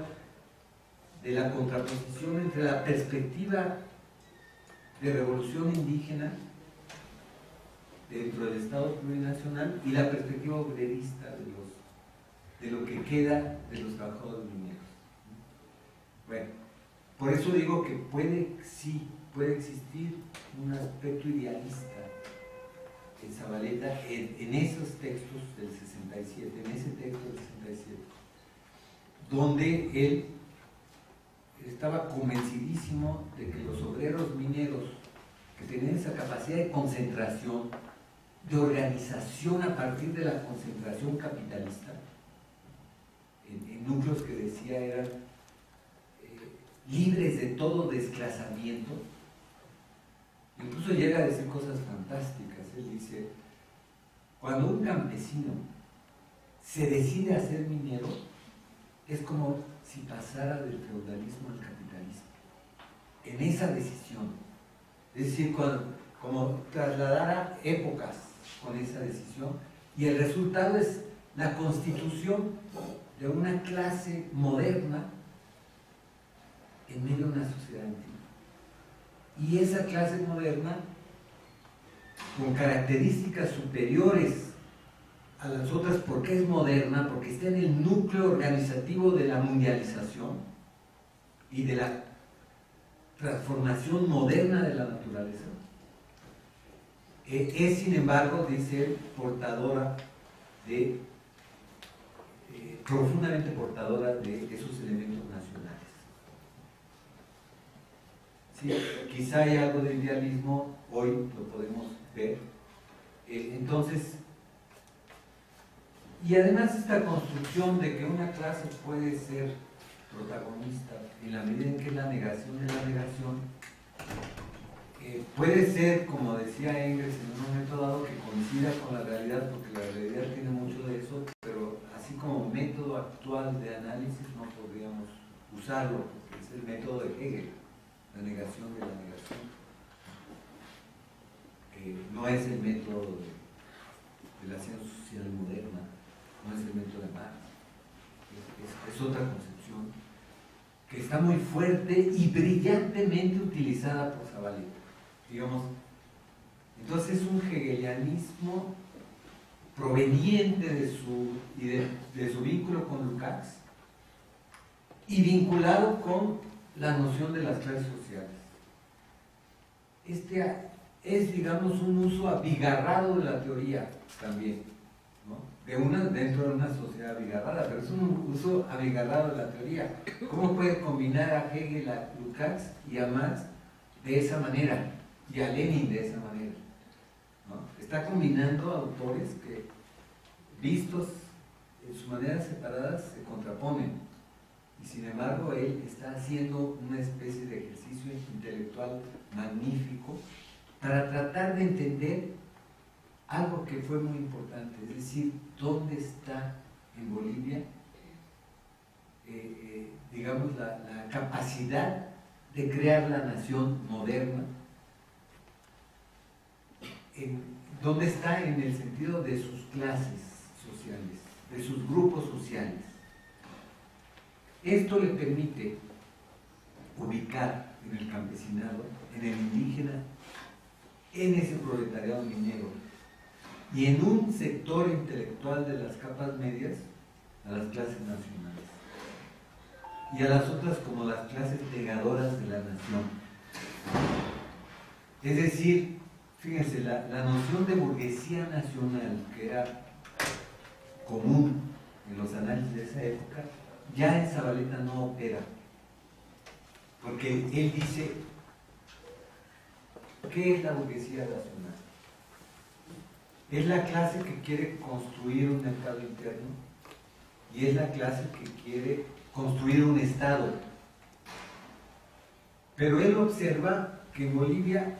de la contraposición entre la perspectiva de revolución indígena dentro del Estado plurinacional y la perspectiva obrerista de lo que queda de los trabajadores mineros. Bueno, por eso digo que puede existir un aspecto idealista en Zavaleta, en esos textos del 67, en ese texto del 67, donde él estaba convencidísimo de que los obreros mineros que tenían esa capacidad de concentración, de organización a partir de la concentración capitalista, en núcleos que decía eran libres de todo desplazamiento. Incluso llega a decir cosas fantásticas. Él dice, cuando un campesino se decide a ser minero, es como si pasara del feudalismo al capitalismo, en esa decisión. Es decir, como trasladara épocas con esa decisión, y el resultado es la constitución de una clase moderna en medio de una sociedad antigua. Y esa clase moderna, con características superiores a las otras, porque es moderna, porque está en el núcleo organizativo de la mundialización y de la transformación moderna de la naturaleza, es sin embargo, dice él, profundamente portadora de esos elementos nacionales. Sí, quizá hay algo de idealismo, hoy lo podemos ver. Entonces, y además esta construcción de que una clase puede ser protagonista en la medida en que la negación de la negación puede ser, como decía Engels en un momento dado, que coincida con la realidad, porque la realidad tiene mucho de eso, pero así como método actual de análisis no podríamos usarlo, porque es el método de Hegel, la negación de la negación. No es el método de la ciencia social moderna, no es el método de Marx, es otra concepción que está muy fuerte y brillantemente utilizada por Zavaleta, digamos. Entonces es un hegelianismo proveniente de su vínculo con Lukács y vinculado con la noción de las clases sociales. Este es, digamos, un uso abigarrado de la teoría también, ¿no? Dentro de una sociedad abigarrada, pero es un uso abigarrado de la teoría. ¿Cómo puede combinar a Hegel, a Lukács y a Marx de esa manera, y a Lenin de esa manera, ¿no? Está combinando autores que, vistos en sus maneras separadas, se contraponen, y sin embargo él está haciendo una especie de ejercicio intelectual magnífico para tratar de entender algo que fue muy importante, es decir, dónde está en Bolivia, digamos, la capacidad de crear la nación moderna, dónde está en el sentido de sus clases sociales, de sus grupos sociales. Esto le permite ubicar en el campesinado, en el indígena, en ese proletariado minero y en un sector intelectual de las capas medias a las clases nacionales y a las otras como las clases legadoras de la nación. Es decir, fíjense, la noción de burguesía nacional, que era común en los análisis de esa época, ya en Zavaleta no opera. Porque él dice, ¿qué es la burguesía nacional? Es la clase que quiere construir un mercado interno y es la clase que quiere construir un Estado. Pero él observa que en Bolivia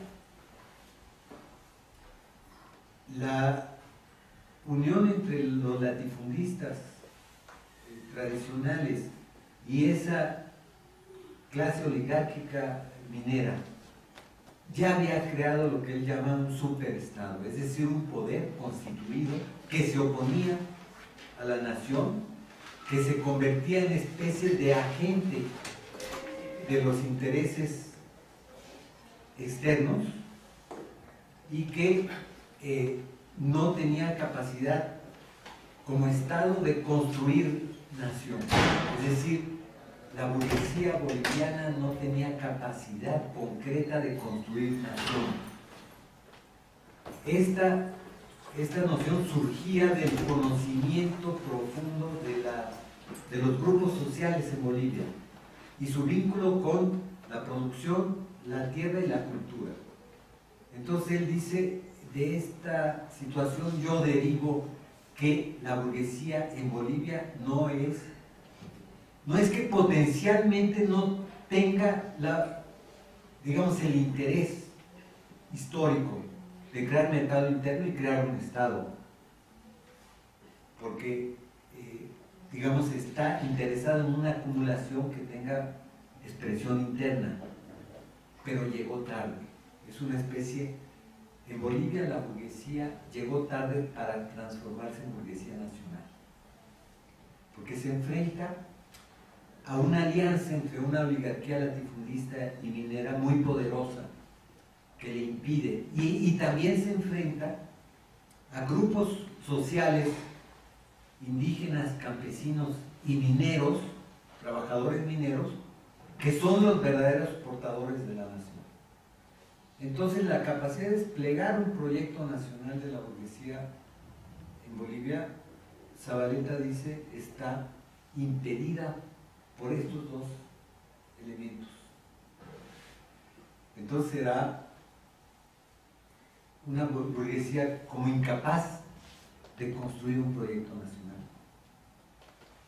la unión entre los latifundistas tradicionales y esa clase oligárquica minera ya había creado lo que él llama un superestado, es decir, un poder constituido que se oponía a la nación, que se convertía en especie de agente de los intereses externos y que no tenía capacidad como Estado de construir nación. Es decir, la burguesía boliviana no tenía capacidad concreta de construir nación. Esta noción surgía del conocimiento profundo de los grupos sociales en Bolivia y su vínculo con la producción, la tierra y la cultura. Entonces él dice, de esta situación yo derivo que la burguesía en Bolivia no es que potencialmente no tenga digamos, el interés histórico de crear mercado interno y crear un Estado, porque digamos, está interesado en una acumulación que tenga expresión interna, pero llegó tarde. Es una especie, en Bolivia la burguesía llegó tarde para transformarse en burguesía nacional, porque se enfrenta a una alianza entre una oligarquía latifundista y minera muy poderosa que le impide, y también se enfrenta a grupos sociales indígenas, campesinos y mineros, trabajadores mineros, que son los verdaderos portadores de la nación. Entonces la capacidad de desplegar un proyecto nacional de la burguesía en Bolivia, Zavaleta dice, está impedida por estos dos elementos. Entonces será una burguesía como incapaz de construir un proyecto nacional.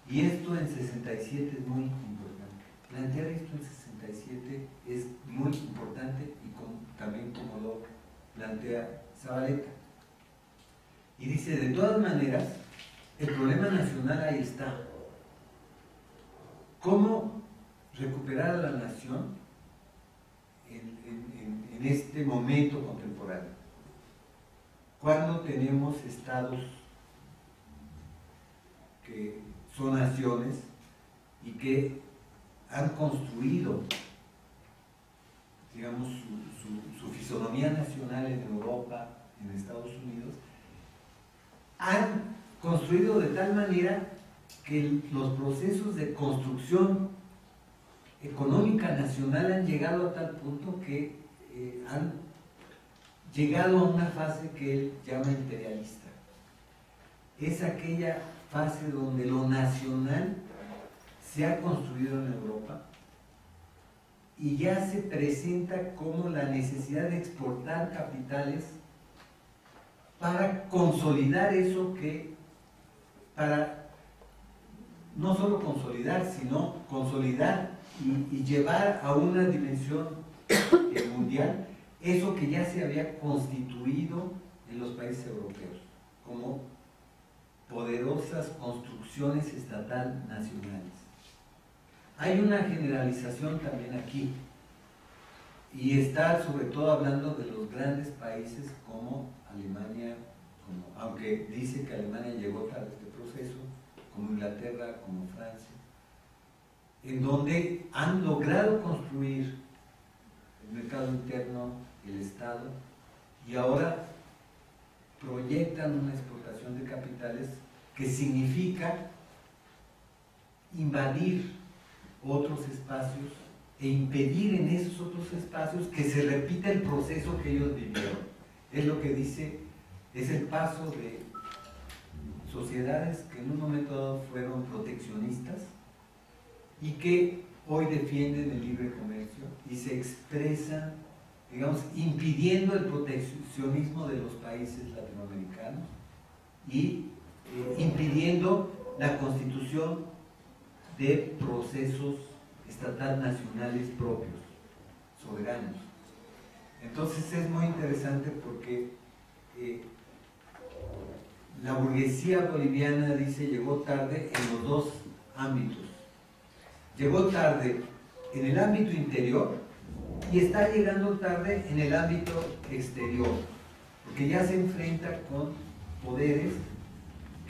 Y esto en 67 es muy importante. Plantear esto en 67 es muy importante y también como lo plantea Zavaleta. Y dice, de todas maneras, el problema nacional ahí está. ¿Cómo recuperar a la nación en este momento contemporáneo? Cuando tenemos estados que son naciones y que han construido, digamos, su fisonomía nacional en Europa, en Estados Unidos, han construido de tal manera que los procesos de construcción económica nacional han llegado a tal punto que han llegado a una fase que él llama imperialista. Es aquella fase donde lo nacional se ha construido en Europa y ya se presenta como la necesidad de exportar capitales para consolidar eso para no solo consolidar, sino consolidar y llevar a una dimensión mundial eso que ya se había constituido en los países europeos como poderosas construcciones estatal nacionales. Hay una generalización también aquí y está sobre todo hablando de los grandes países como Alemania, aunque dice que Alemania llegó tarde a este proceso, como Inglaterra, como Francia, en donde han logrado construir el mercado interno, el Estado, y ahora proyectan una exportación de capitales que significa invadir otros espacios e impedir en esos otros espacios que se repita el proceso que ellos vivieron. es lo que dice, es el paso de sociedades que en un momento dado fueron proteccionistas y que hoy defienden el libre comercio y se expresan, digamos, impidiendo el proteccionismo de los países latinoamericanos y impidiendo la constitución de procesos estatal nacionales propios, soberanos. Entonces es muy interesante porque la burguesía boliviana, dice, llegó tarde en los dos ámbitos. Llegó tarde en el ámbito interior y está llegando tarde en el ámbito exterior, porque ya se enfrenta con poderes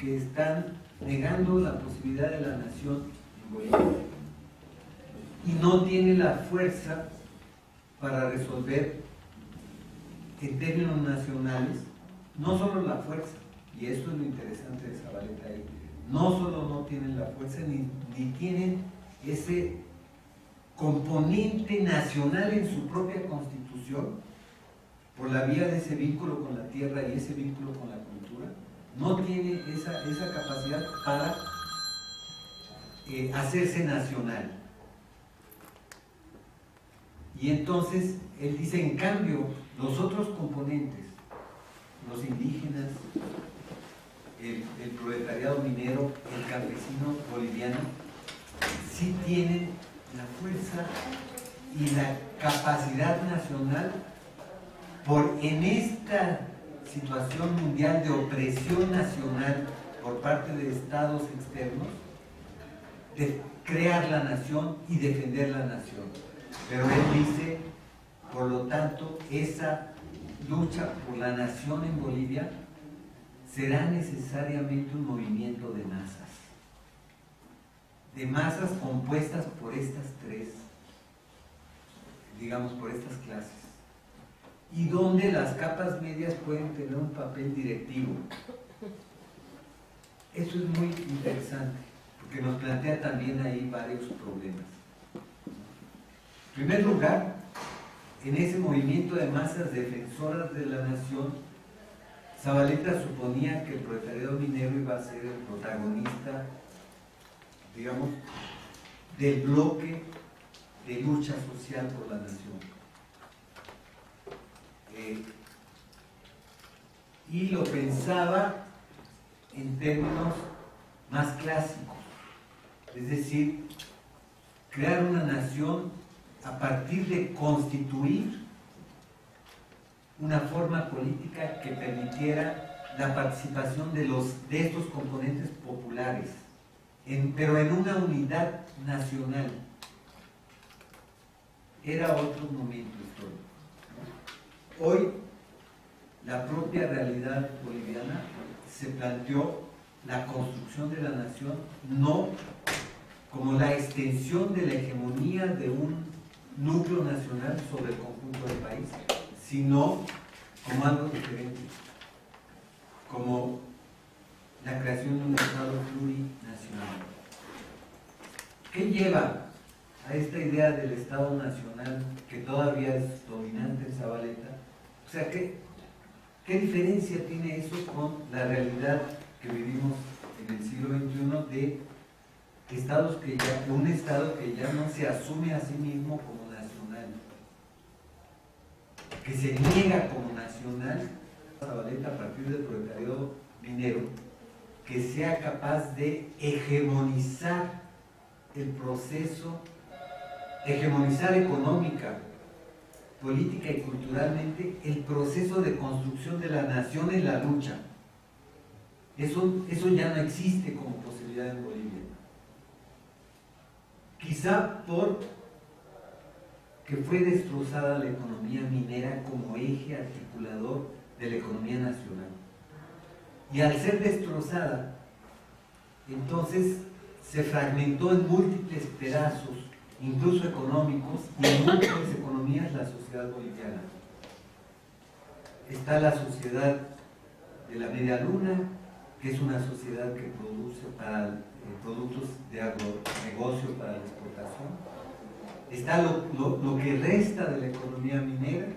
que están negando la posibilidad de la nación en Bolivia y no tiene la fuerza para resolver en términos nacionales, no solo la fuerza, y eso es lo interesante de Zabaleta ahí, no solo no tienen la fuerza ni tienen ese componente nacional en su propia constitución, por la vía de ese vínculo con la tierra y ese vínculo con la cultura, no tiene esa capacidad para hacerse nacional. Y entonces él dice, en cambio, los otros componentes, los indígenas, el proletariado minero, el campesino boliviano, sí tienen la fuerza y la capacidad nacional en esta situación mundial de opresión nacional por parte de estados externos, de crear la nación y defender la nación. Pero él dice, por lo tanto, esa lucha por la nación en Bolivia será necesariamente un movimiento de masas compuestas por estas tres, digamos, por estas clases, y donde las capas medias pueden tener un papel directivo. Eso es muy interesante, porque nos plantea también ahí varios problemas. En primer lugar, en ese movimiento de masas defensoras de la nación, Zabaleta suponía que el proletariado minero iba a ser el protagonista, digamos, del bloque de lucha social por la nación. Y lo pensaba en términos más clásicos, es decir, crear una nación a partir de constituir una forma política que permitiera la participación de estos componentes populares, pero en una unidad nacional. Era otro momento histórico, ¿no? Hoy, la propia realidad boliviana se planteó la construcción de la nación no como la extensión de la hegemonía de un núcleo nacional sobre el conjunto del país, sino como algo diferente, como la creación de un Estado plurinacional. ¿Qué lleva a esta idea del Estado nacional que todavía es dominante en Zabaleta? O sea, ¿qué diferencia tiene eso con la realidad que vivimos en el siglo XXI de un Estado que ya no se asume a sí mismo como nacional, que se niega como nacional? Zabaleta, a partir del proletariado minero, que sea capaz de hegemonizar el proceso, hegemonizar económica, política y culturalmente el proceso de construcción de la nación en la lucha. Eso ya no existe como posibilidad en Bolivia. Quizá porque fue destrozada la economía minera como eje articulador de la economía nacional. Y al ser destrozada, entonces se fragmentó en múltiples pedazos, incluso económicos, y en múltiples economías la sociedad boliviana. Está la sociedad de la media luna, que es una sociedad que produce productos de agronegocio para la exportación. Está lo que resta de la economía minera,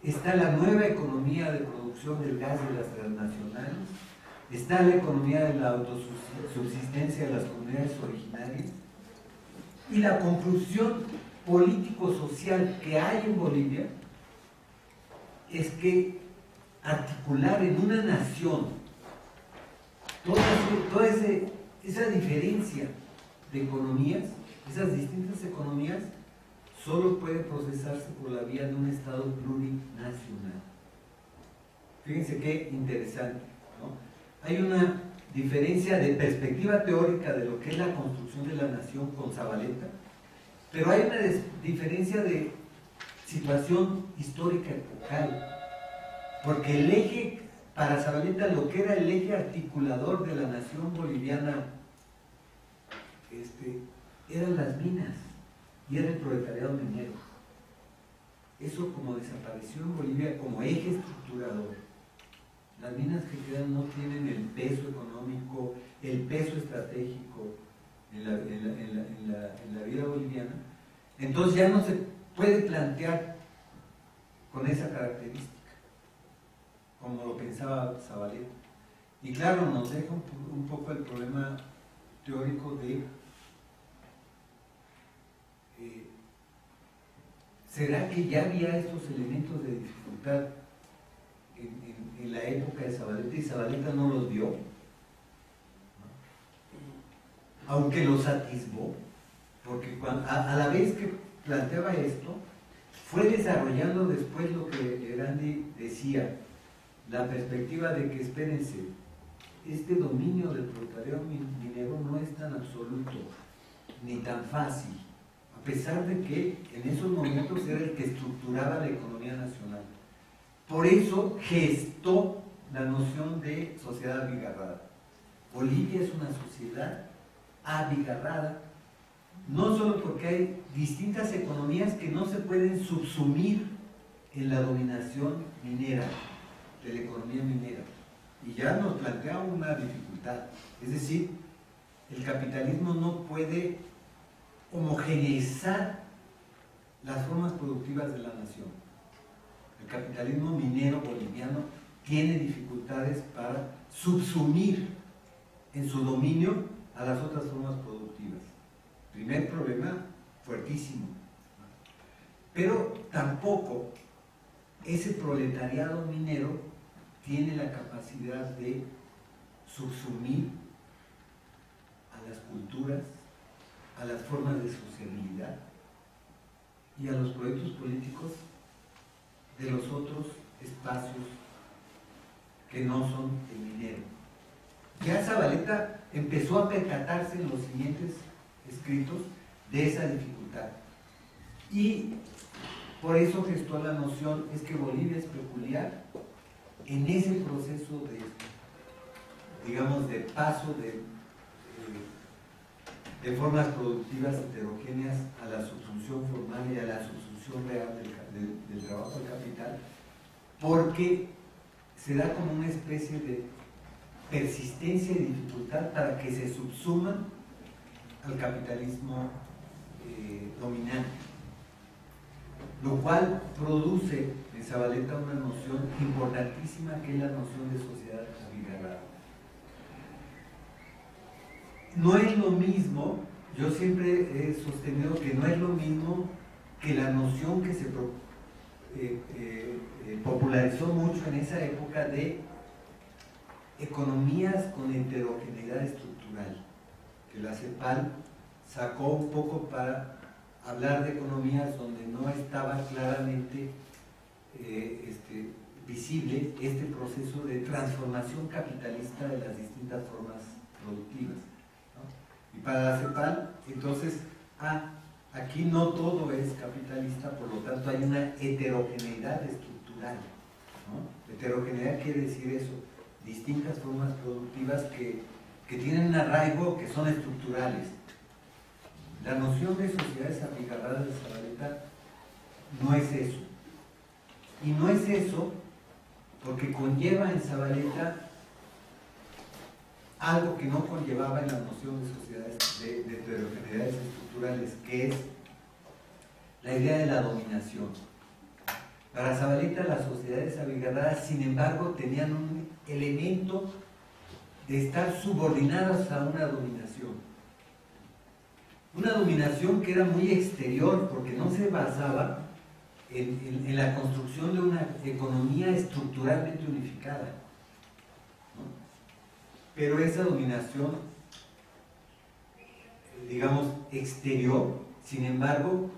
está la nueva economía de producción del gas de las transnacionales, está la economía de la autosubsistencia de las comunidades originarias, y la conclusión político-social que hay en Bolivia es que articular en una nación toda esa diferencia de economías, esas distintas economías, solo puede procesarse por la vía de un Estado plurinacional. Fíjense qué interesante, ¿no? Hay una diferencia de perspectiva teórica de lo que es la construcción de la nación con Zavaleta, pero hay una diferencia de situación histórica epocal, porque el eje, para Zavaleta, lo que era el eje articulador de la nación boliviana eran las minas y era el proletariado minero. Eso, como desapareció en Bolivia como eje estructurador, las minas que quedan no tienen el peso económico, el peso estratégico en la vida boliviana, entonces ya no se puede plantear con esa característica, como lo pensaba Zavaleta. Y claro, nos deja un poco el problema teórico de ¿será que ya había estos elementos de dificultad en la época de Zavaleta y Zavaleta no los vio? Aunque los atisbó, porque a la vez que planteaba esto, fue desarrollando después lo que Erandi decía, la perspectiva de que, espérense, este dominio del proletariado minero no es tan absoluto, ni tan fácil, a pesar de que en esos momentos era el que estructuraba la economía nacional. Por eso gestó la noción de sociedad abigarrada. Bolivia es una sociedad abigarrada, no solo porque hay distintas economías que no se pueden subsumir en la dominación minera, de la economía minera, y ya nos plantea una dificultad, es decir, el capitalismo no puede homogeneizar las formas productivas de la nación. El capitalismo minero boliviano tiene dificultades para subsumir en su dominio a las otras formas productivas. Primer problema fuertísimo. Pero tampoco ese proletariado minero tiene la capacidad de subsumir a las culturas, a las formas de sociabilidad y a los proyectos políticos de los otros espacios que no son el minero. Ya Zavaleta empezó a percatarse en los siguientes escritos de esa dificultad, y por eso gestó la noción, es que Bolivia es peculiar en ese proceso de, digamos, de paso de formas productivas heterogéneas a la subsunción formal y a la subsunción real del trabajo del capital, porque se da como una especie de persistencia y dificultad para que se subsuman al capitalismo dominante, lo cual produce en Zavaleta una noción importantísima, que es la noción de sociedad abigarrada. No es lo mismo, yo siempre he sostenido que no es lo mismo que la noción que se popularizó mucho en esa época de economías con heterogeneidad estructural, que la CEPAL sacó un poco para hablar de economías donde no estaba claramente visible este proceso de transformación capitalista de las distintas formas productivas, ¿no? Y para la CEPAL, entonces, aquí no todo es capitalista, por lo tanto hay una heterogeneidad estructural, ¿no? Heterogeneidad quiere decir eso, distintas formas productivas que tienen un arraigo, que son estructurales. La noción de sociedades abigarradas de Zavaleta no es eso. Y no es eso porque conlleva en Zavaleta algo que no conllevaba en la noción de sociedades de heterogeneidades estructurales, que es la idea de la dominación. Para Zavaleta las sociedades abigarradas, sin embargo, tenían un elemento de estar subordinadas a una dominación. Una dominación que era muy exterior, porque no se basaba en la construcción de una economía estructuralmente unificada, ¿no? Pero esa dominación, digamos, exterior, sin embargo,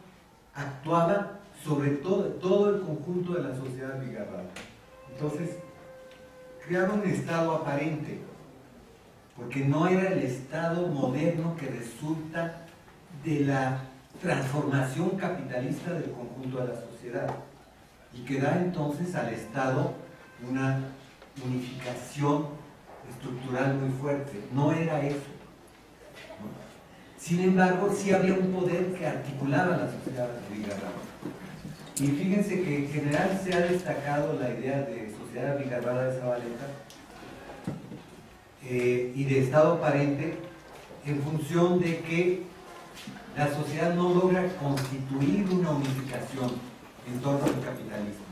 actuaba sobre todo el conjunto de la sociedad abigarrada. Entonces, creaba un estado aparente, porque no era el estado moderno que resulta de la transformación capitalista del conjunto de la sociedad, y que da entonces al Estado una unificación estructural muy fuerte. No era eso, ¿no? Sin embargo, sí había un poder que articulaba la sociedad abigarrada. Y fíjense que en general se ha destacado la idea de sociedad abigarrada de Zavaleta y de estado aparente en función de que la sociedad no logra constituir una unificación en torno al capitalismo.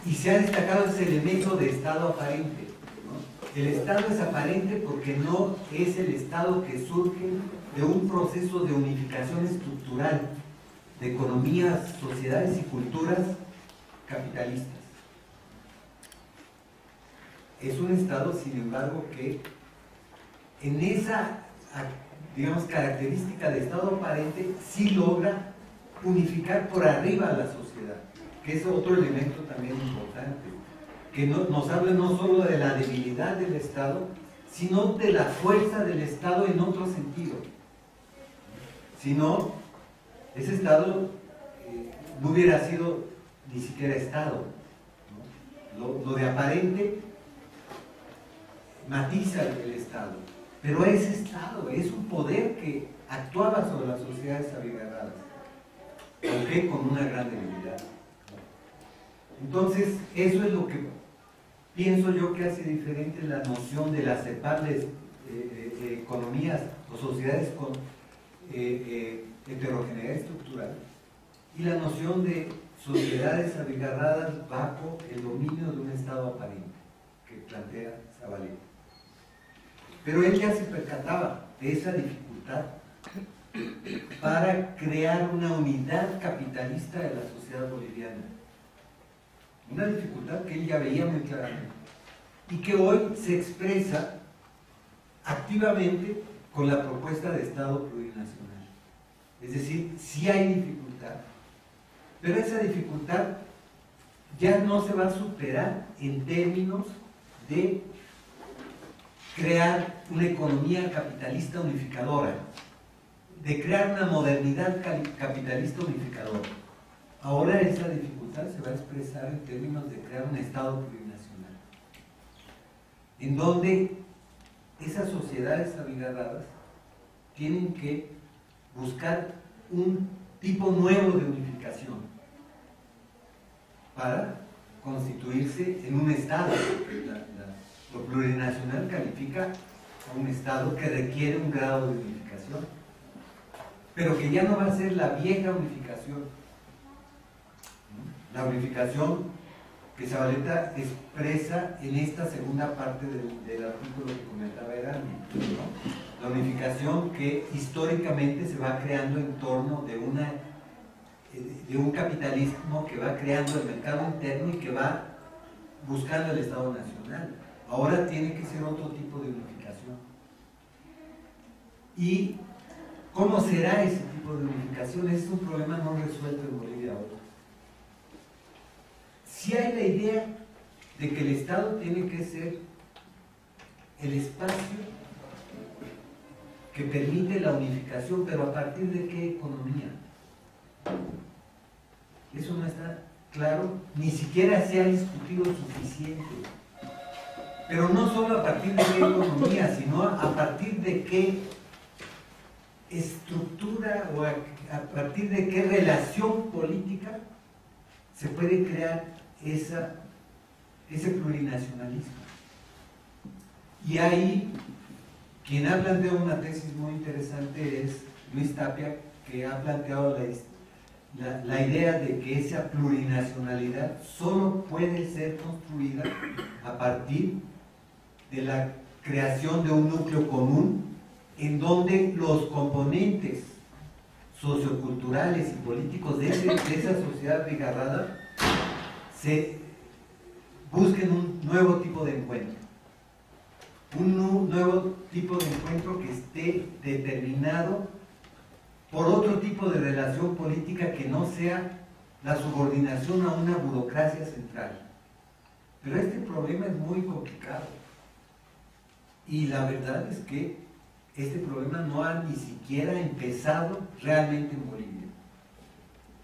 Y se ha destacado ese elemento de estado aparente, ¿no? El estado es aparente porque no es el estado que surge de un proceso de unificación estructural de economías, sociedades y culturas capitalistas. Es un estado, sin embargo, que en esa, digamos, característica de estado aparente sí logra unificar por arriba a la sociedad, que es otro elemento también importante, que nos habla no solo de la debilidad del Estado, sino de la fuerza del Estado en otro sentido. Si no, ese Estado no hubiera sido ni siquiera Estado, ¿no? Lo de aparente matiza el Estado, pero ese Estado es un poder que actuaba sobre las sociedades abigarradas, aunque con una gran debilidad. Entonces, eso es lo que pienso yo que hace diferente la noción de las sepables economías o sociedades con heterogeneidad estructural y la noción de sociedades abigarradas bajo el dominio de un Estado aparente que plantea Zavaleta. Pero él ya se percataba de esa dificultad para crear una unidad capitalista de la sociedad boliviana. Una dificultad que él ya veía muy claramente y que hoy se expresa activamente con la propuesta de Estado plurinacional. Es decir, sí hay dificultad, pero esa dificultad ya no se va a superar en términos de crear una economía capitalista unificadora, de crear una modernidad capitalista unificadora. Ahora esa dificultad se va a expresar en términos de crear un Estado plurinacional, en donde esas sociedades abigarradas tienen que buscar un tipo nuevo de unificación para constituirse en un Estado. Lo plurinacional califica a un Estado que requiere un grado de unificación, pero que ya no va a ser la vieja unificación, la unificación que Zavaleta expresa en esta segunda parte del artículo que comentaba Erani, ¿no? La unificación que históricamente se va creando en torno de un capitalismo que va creando el mercado interno y que va buscando el Estado nacional. Ahora tiene que ser otro tipo de unificación. ¿Y cómo será ese tipo de unificación? Es un problema no resuelto en Bolivia ahora. Si hay la idea de que el Estado tiene que ser el espacio que permite la unificación, pero ¿a partir de qué economía? Eso no está claro, ni siquiera se ha discutido suficiente. Pero no solo a partir de qué economía, sino a partir de qué estructura o a partir de qué relación política se puede crear ese plurinacionalismo. Y ahí, quien ha planteado una tesis muy interesante es Luis Tapia, que ha planteado la idea de que esa plurinacionalidad solo puede ser construida a partir de la creación de un núcleo común en donde los componentes socioculturales y políticos de esa sociedad abigarrada se busquen un nuevo tipo de encuentro. Un nuevo tipo de encuentro que esté determinado por otro tipo de relación política que no sea la subordinación a una burocracia central. Pero este problema es muy complicado. Y la verdad es que este problema no ha ni siquiera empezado realmente en Bolivia.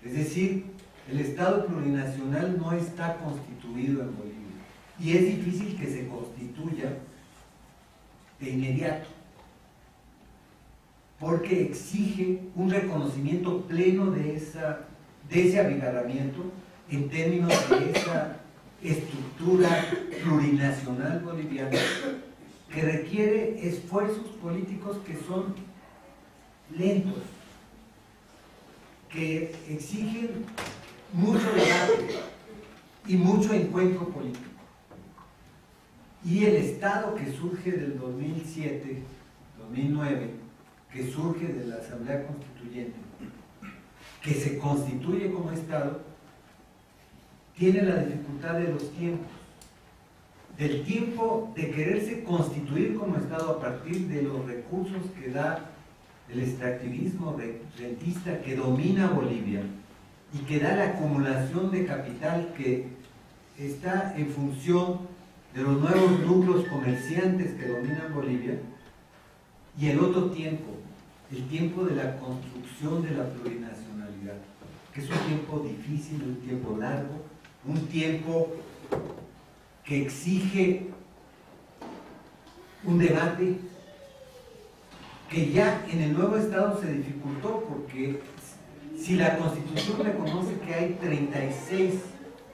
Es decir, el Estado plurinacional no está constituido en Bolivia. Y es difícil que se constituya de inmediato, porque exige un reconocimiento pleno de ese abigarramiento en términos de esa estructura plurinacional boliviana que requiere esfuerzos políticos que son lentos, que exigen mucho debate y mucho encuentro político. Y el Estado que surge del 2007, 2009, que surge de la Asamblea Constituyente, que se constituye como Estado, tiene la dificultad de los tiempos, del tiempo de quererse constituir como Estado a partir de los recursos que da el extractivismo rentista que domina Bolivia y que da la acumulación de capital que está en función de los nuevos núcleos comerciantes que dominan Bolivia, y el otro tiempo, el tiempo de la construcción de la plurinacionalidad, que es un tiempo difícil, un tiempo largo, un tiempo que exige un debate que ya en el nuevo Estado se dificultó, porque si la Constitución reconoce que hay 36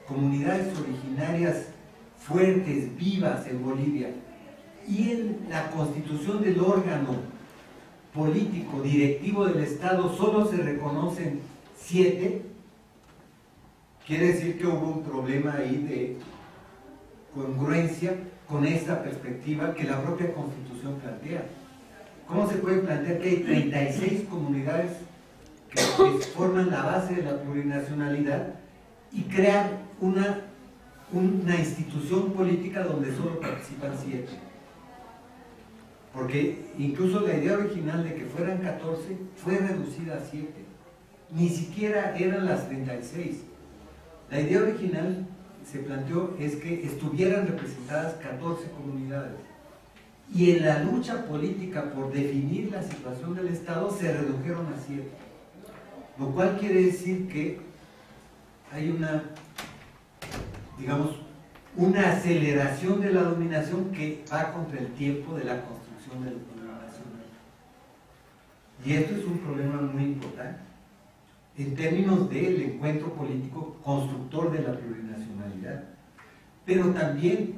comunidades originarias fuertes, vivas en Bolivia, y en la constitución del órgano político directivo del Estado solo se reconocen 7, quiere decir que hubo un problema ahí de congruencia con esta perspectiva que la propia Constitución plantea. ¿Cómo se puede plantear que hay 36 comunidades que forman la base de la plurinacionalidad y crear una institución política donde solo participan 7? Porque incluso la idea original de que fueran 14 fue reducida a 7. Ni siquiera eran las 36. La idea original se planteó es que estuvieran representadas 14 comunidades. Y en la lucha política por definir la situación del Estado se redujeron a 7. Lo cual quiere decir que hay una aceleración de la dominación que va contra el tiempo de la construcción del Estado nacional. Y esto es un problema muy importante en términos del encuentro político constructor de la plurinacionalidad, pero también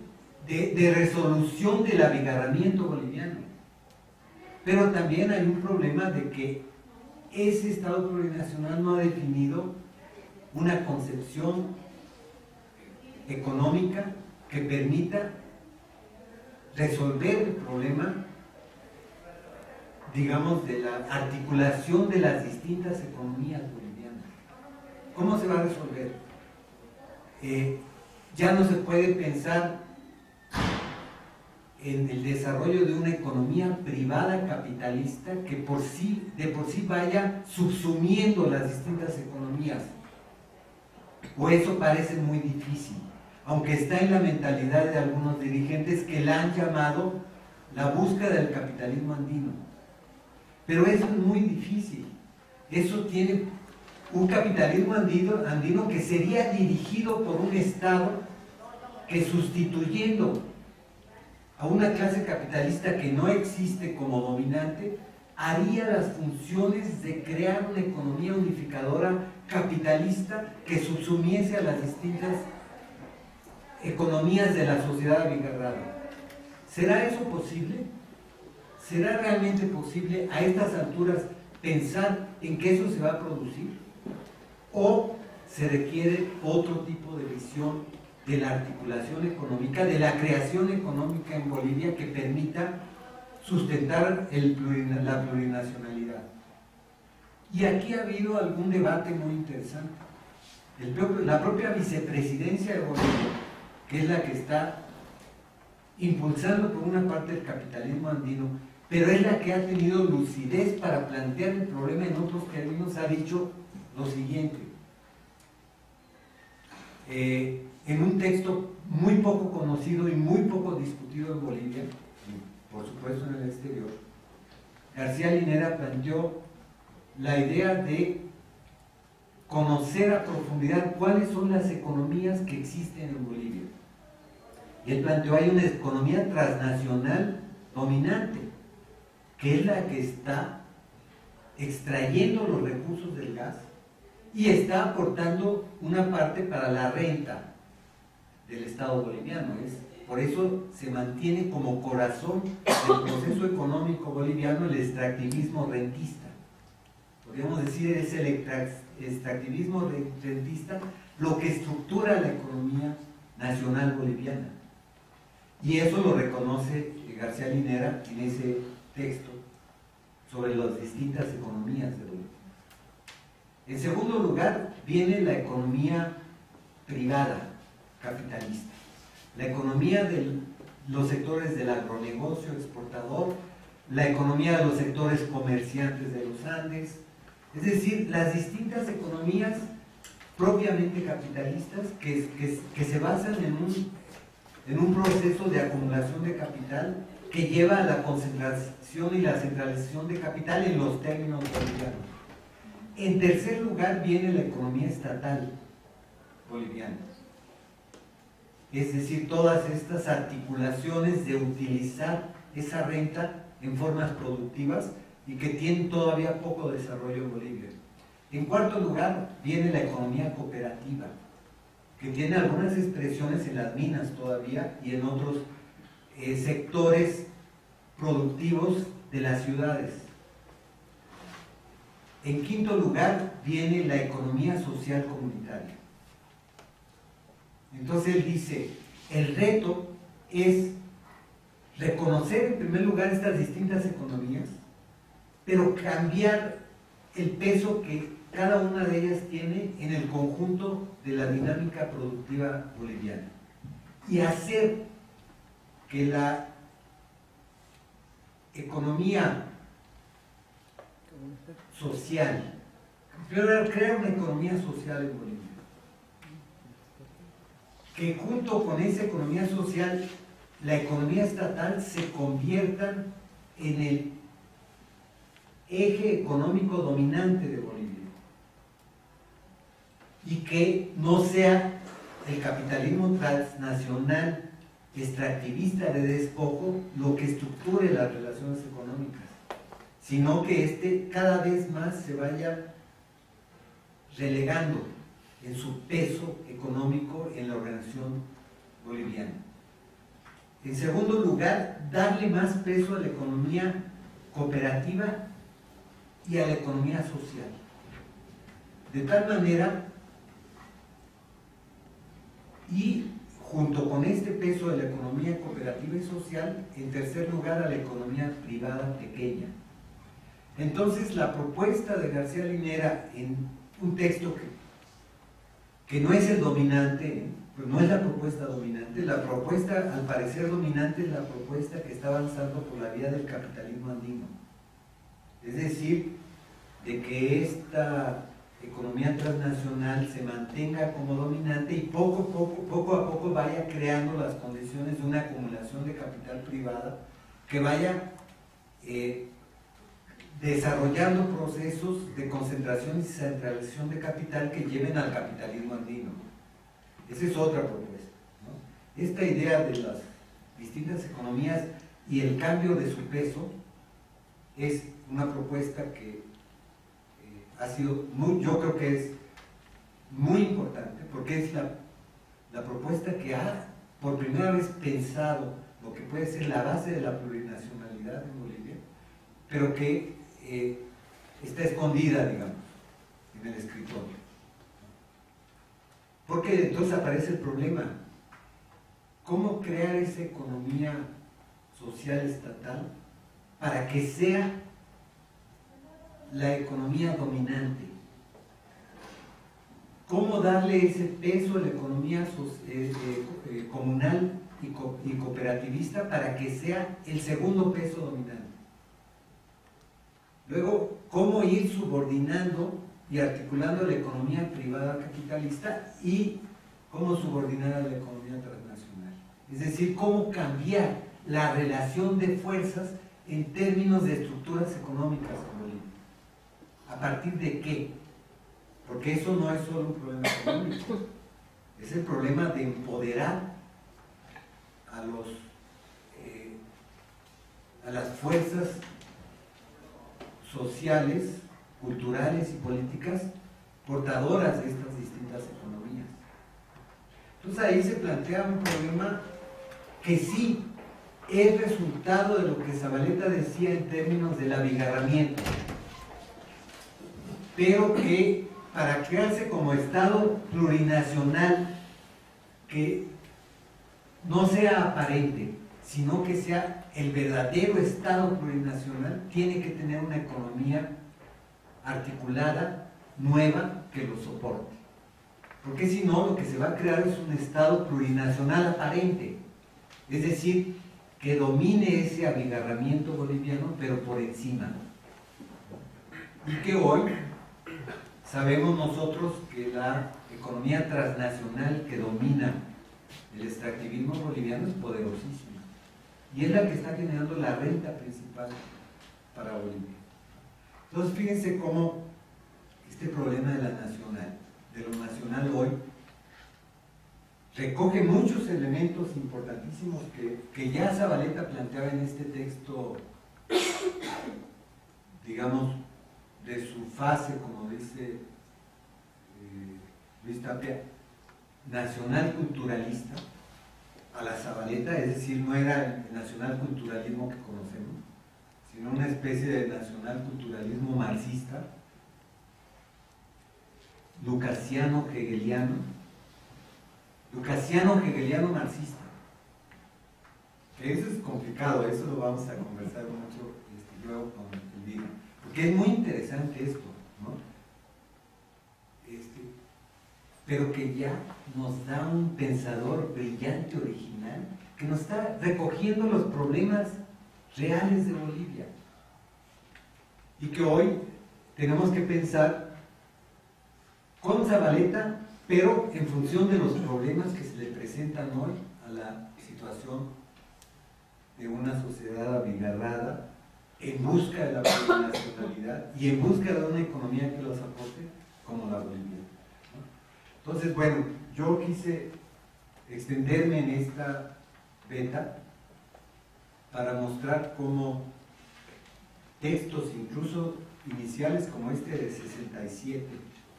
de resolución del abigarramiento boliviano. Pero también hay un problema de que ese Estado plurinacional no ha definido una concepción económica que permita resolver el problema, digamos, de la articulación de las distintas economías bolivianas. ¿Cómo se va a resolver? Ya no se puede pensar en el desarrollo de una economía privada capitalista que de por sí vaya subsumiendo las distintas economías. O eso parece muy difícil, aunque está en la mentalidad de algunos dirigentes que la han llamado la búsqueda del capitalismo andino. Pero eso es muy difícil. Eso tiene un capitalismo andino que sería dirigido por un Estado que, sustituyendo a una clase capitalista que no existe como dominante, haría las funciones de crear una economía unificadora capitalista que subsumiese a las distintas economías de la sociedad abigarrada. ¿Será eso posible? ¿Será realmente posible a estas alturas pensar en que eso se va a producir? o se requiere otro tipo de visión de la articulación económica, de la creación económica en Bolivia que permita sustentar la plurinacionalidad. Y aquí ha habido algún debate muy interesante. La propia vicepresidencia de Bolivia, que es la que está impulsando por una parte el capitalismo andino, pero es la que ha tenido lucidez para plantear el problema en otros términos, ha dicho lo siguiente. En un texto muy poco conocido y muy poco discutido en Bolivia, y por supuesto en el exterior, García Linera planteó la idea de conocer a profundidad cuáles son las economías que existen en Bolivia. Y él planteó, hay una economía transnacional dominante, que es la que está extrayendo los recursos del gas y está aportando una parte para la renta del Estado boliviano. Por eso se mantiene como corazón del proceso económico boliviano el extractivismo rentista. Podríamos decir, es el extractivismo rentista lo que estructura la economía nacional boliviana. Y eso lo reconoce García Linera en ese texto sobre las distintas economías de Bolivia. En segundo lugar, viene la economía privada, capitalista. La economía de los sectores del agronegocio exportador, la economía de los sectores comerciantes de los Andes, es decir, las distintas economías propiamente capitalistas que se basan en un proceso de acumulación de capital que lleva a la concentración y la centralización de capital en los términos bolivianos. En tercer lugar viene la economía estatal boliviana, es decir, todas estas articulaciones de utilizar esa renta en formas productivas y que tienen todavía poco desarrollo en Bolivia. En cuarto lugar viene la economía cooperativa, que tiene algunas expresiones en las minas todavía y en otros sectores productivos de las ciudades. En quinto lugar viene la economía social comunitaria. Entonces él dice, el reto es reconocer en primer lugar estas distintas economías, pero cambiar el peso que cada una de ellas tiene en el conjunto de la dinámica productiva boliviana y hacer que la economía social, crear una economía social en Bolivia, que junto con esa economía social, la economía estatal se conviertan en el eje económico dominante de Bolivia y que no sea el capitalismo transnacional extractivista de despojo lo que estructure las relaciones económicas, sino que cada vez más se vaya relegando en su peso económico en la organización boliviana. En segundo lugar, darle más peso a la economía cooperativa y a la economía social. De tal manera, y junto con este peso de la economía cooperativa y social, en tercer lugar a la economía privada pequeña. Entonces la propuesta de García Linera en un texto que no es el dominante, pues no es la propuesta dominante, la propuesta al parecer dominante es la propuesta que está avanzando por la vía del capitalismo andino. Es decir, de que esta economía transnacional se mantenga como dominante y poco a poco vaya creando las condiciones de una acumulación de capital privada que vaya desarrollando procesos de concentración y centralización de capital que lleven al capitalismo andino. Esa es otra propuesta, ¿no? Esta idea de las distintas economías y el cambio de su peso es una propuesta que ha sido yo creo que es muy importante porque es la propuesta que ha por primera vez pensado lo que puede ser la base de la plurinacionalidad en Bolivia, pero que está escondida, digamos, en el escritorio. creo que entonces aparece el problema. ¿Cómo crear esa economía social estatal para que sea la economía dominante? ¿Cómo darle ese peso a la economía comunal y cooperativista para que sea el segundo peso dominante? Luego, ¿cómo ir subordinando y articulando la economía privada capitalista y cómo subordinar a la economía transnacional? Es decir, cómo cambiar la relación de fuerzas en términos de estructuras económicas en Bolivia. ¿A partir de qué? Porque eso no es solo un problema económico, es el problema de empoderar a las fuerzas sociales, culturales y políticas portadoras de estas distintas economías. Entonces ahí se plantea un problema que sí es resultado de lo que Zavaleta decía en términos del abigarramiento, pero que para crearse como Estado plurinacional que no sea aparente, sino que sea el verdadero Estado plurinacional, tiene que tener una economía articulada, nueva, que lo soporte. Porque si no, lo que se va a crear es un Estado plurinacional aparente, es decir, que domine ese abigarramiento boliviano, pero por encima. Y que hoy sabemos nosotros que la economía transnacional que domina el extractivismo boliviano es poderosísima y es la que está generando la renta principal para Bolivia. Entonces fíjense cómo este problema de lo nacional hoy recoge muchos elementos importantísimos que ya Zavaleta planteaba en este texto, digamos, de su fase, como dice Luis Tapia, nacional culturalista a la Zavaleta, es decir, no era el nacional culturalismo que conocemos, sino una especie de nacional culturalismo marxista, lucasiano-hegeliano marxista. Que eso es complicado, eso lo vamos a conversar mucho luego con Elvira, porque es muy interesante esto, ¿no? Pero que ya nos da un pensador brillante, original, que nos está recogiendo los problemas reales de Bolivia y que hoy tenemos que pensar con Zavaleta, pero en función de los problemas que se le presentan hoy a la situación de una sociedad abigarrada en busca de la plurinacionalidad y en busca de una economía que los aporte como la boliviana. Entonces, bueno, yo quise extenderme en esta beta para mostrar cómo textos, incluso iniciales como este de 67,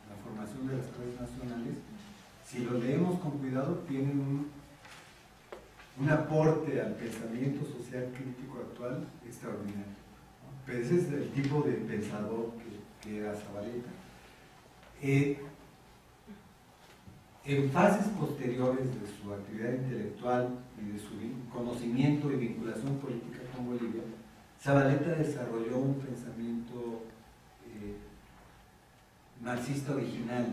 la formación de las clases nacionales, si los leemos con cuidado, tienen un aporte al pensamiento social crítico actual extraordinario, ¿no? Pero ese es el tipo de pensador que era Zavaleta. En fases posteriores de su actividad intelectual y de su conocimiento y vinculación política con Bolivia, Zavaleta desarrolló un pensamiento marxista original.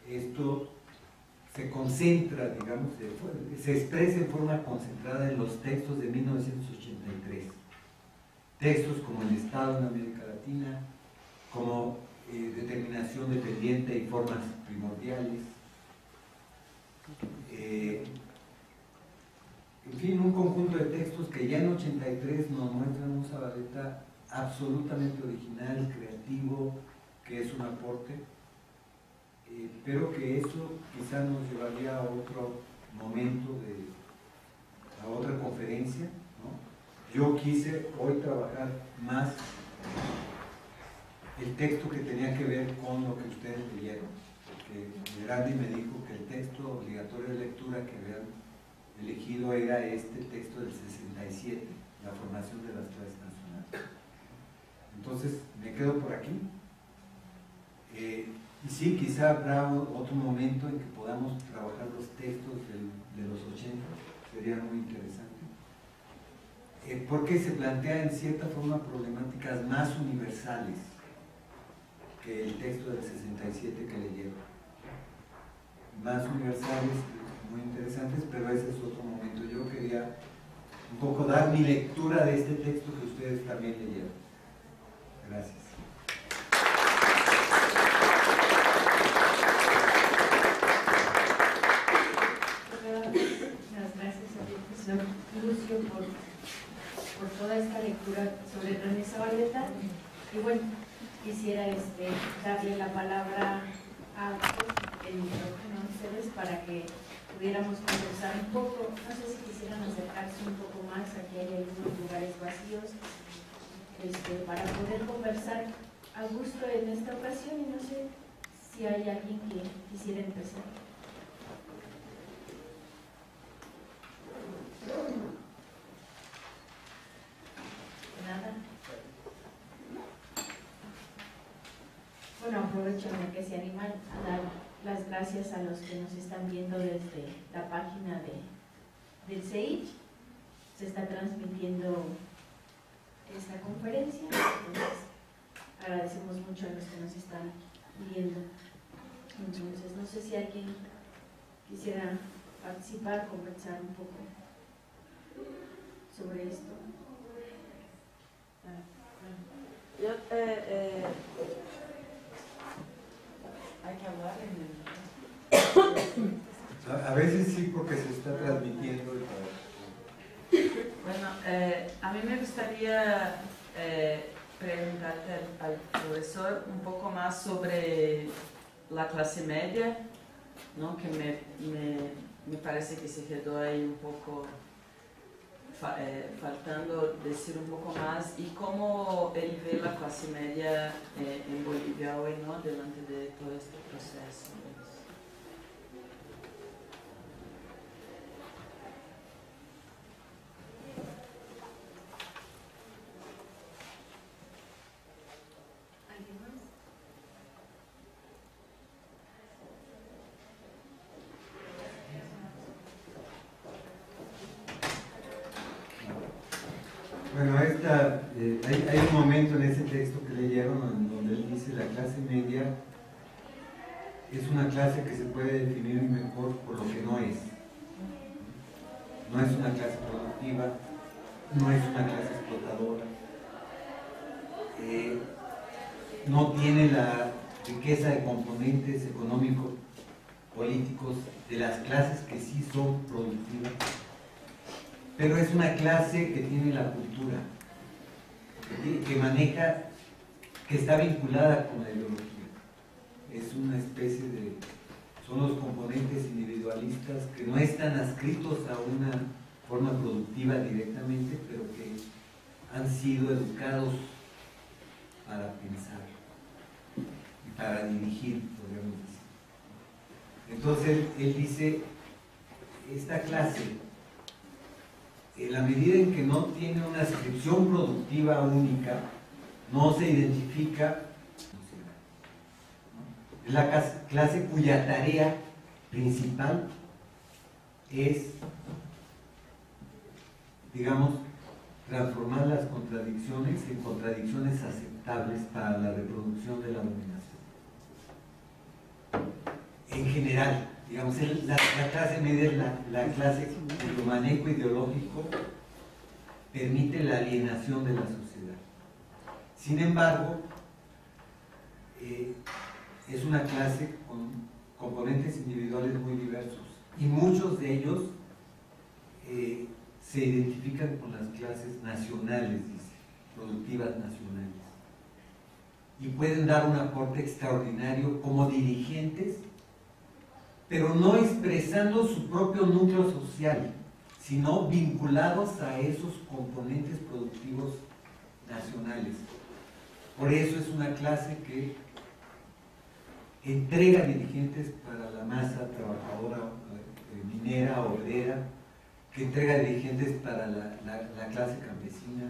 Esto se concentra, digamos, se expresa en forma concentrada en los textos de 1983. Textos como El Estado en América Latina, como Determinación Dependiente y Formas Primordiales, en fin, un conjunto de textos que ya en 83 nos muestran un Zavaleta absolutamente original, creativo, que es un aporte, pero que eso quizá nos llevaría a otro momento, a otra conferencia, ¿no? Yo quise hoy trabajar más el texto que tenía que ver con lo que ustedes leyeron, porque Gerardi me dijo que el texto obligatorio de lectura que habían elegido era este texto del 67, la formación de las clases nacionales. Entonces me quedo por aquí Y sí, quizá habrá otro momento en que podamos trabajar los textos de los 80, sería muy interesante. Porque se plantea en cierta forma problemáticas más universales que el texto del 67 que leyeron. Más universales, muy interesantes, pero ese es otro momento. Yo quería un poco dar mi lectura de este texto que ustedes también leyeron. Gracias. Gracias al profesor Lucio por toda esta lectura sobre René Zabaleta. Y bueno, quisiera darle la palabra el micrófono a ustedes para que pudiéramos conversar un poco. No sé si quisieran acercarse un poco más, aquí hay algunos lugares vacíos, para poder conversar a gusto en esta ocasión, y no sé si hay alguien que quisiera empezar. Nada. Bueno, aprovecho que se animan a dar las gracias a los que nos están viendo desde la página del CEICH. Se está transmitiendo esta conferencia, entonces agradecemos mucho a los que nos están viendo. Entonces, no sé si alguien quisiera participar, conversar un poco sobre esto. Yo, hay que hablar en el... A veces sí, porque se está transmitiendo. Bueno, a mí me gustaría preguntarte al profesor un poco más sobre la clase media, ¿no? Que me parece que se quedó ahí un poco faltando decir un poco más, y cómo él ve la clase media en Bolivia hoy, ¿no? Delante de todo este proceso. ¿Alguien más? Bueno, hay un momento en ese texto que leyeron donde él dice: la clase media es una clase que se puede definir mejor por lo que no es. No es una clase productiva, no es una clase explotadora, no tiene la riqueza de componentes económicos, políticos de las clases que sí son productivas, pero es una clase que tiene la cultura, que maneja, que está vinculada con la ideología. Es una especie de... son los componentes individualistas que no están adscritos a una forma productiva directamente, pero que han sido educados para pensar y para dirigir, podríamos decir. Entonces, él dice, esta clase, en la medida en que no tiene una adscripción productiva única, no se identifica, es la clase cuya tarea principal es, digamos, transformar las contradicciones en contradicciones aceptables para la reproducción de la dominación. En general, digamos, la clase media es la clase cuyo manejo ideológico permite la alienación de la sociedad. Sin embargo, es una clase con componentes individuales muy diversos, y muchos de ellos se identifican con las clases nacionales, dice, productivas nacionales, y pueden dar un aporte extraordinario como dirigentes, pero no expresando su propio núcleo social, sino vinculados a esos componentes productivos nacionales. Por eso es una clase que entrega dirigentes para la masa trabajadora, minera, obrera, que entrega dirigentes para la clase campesina.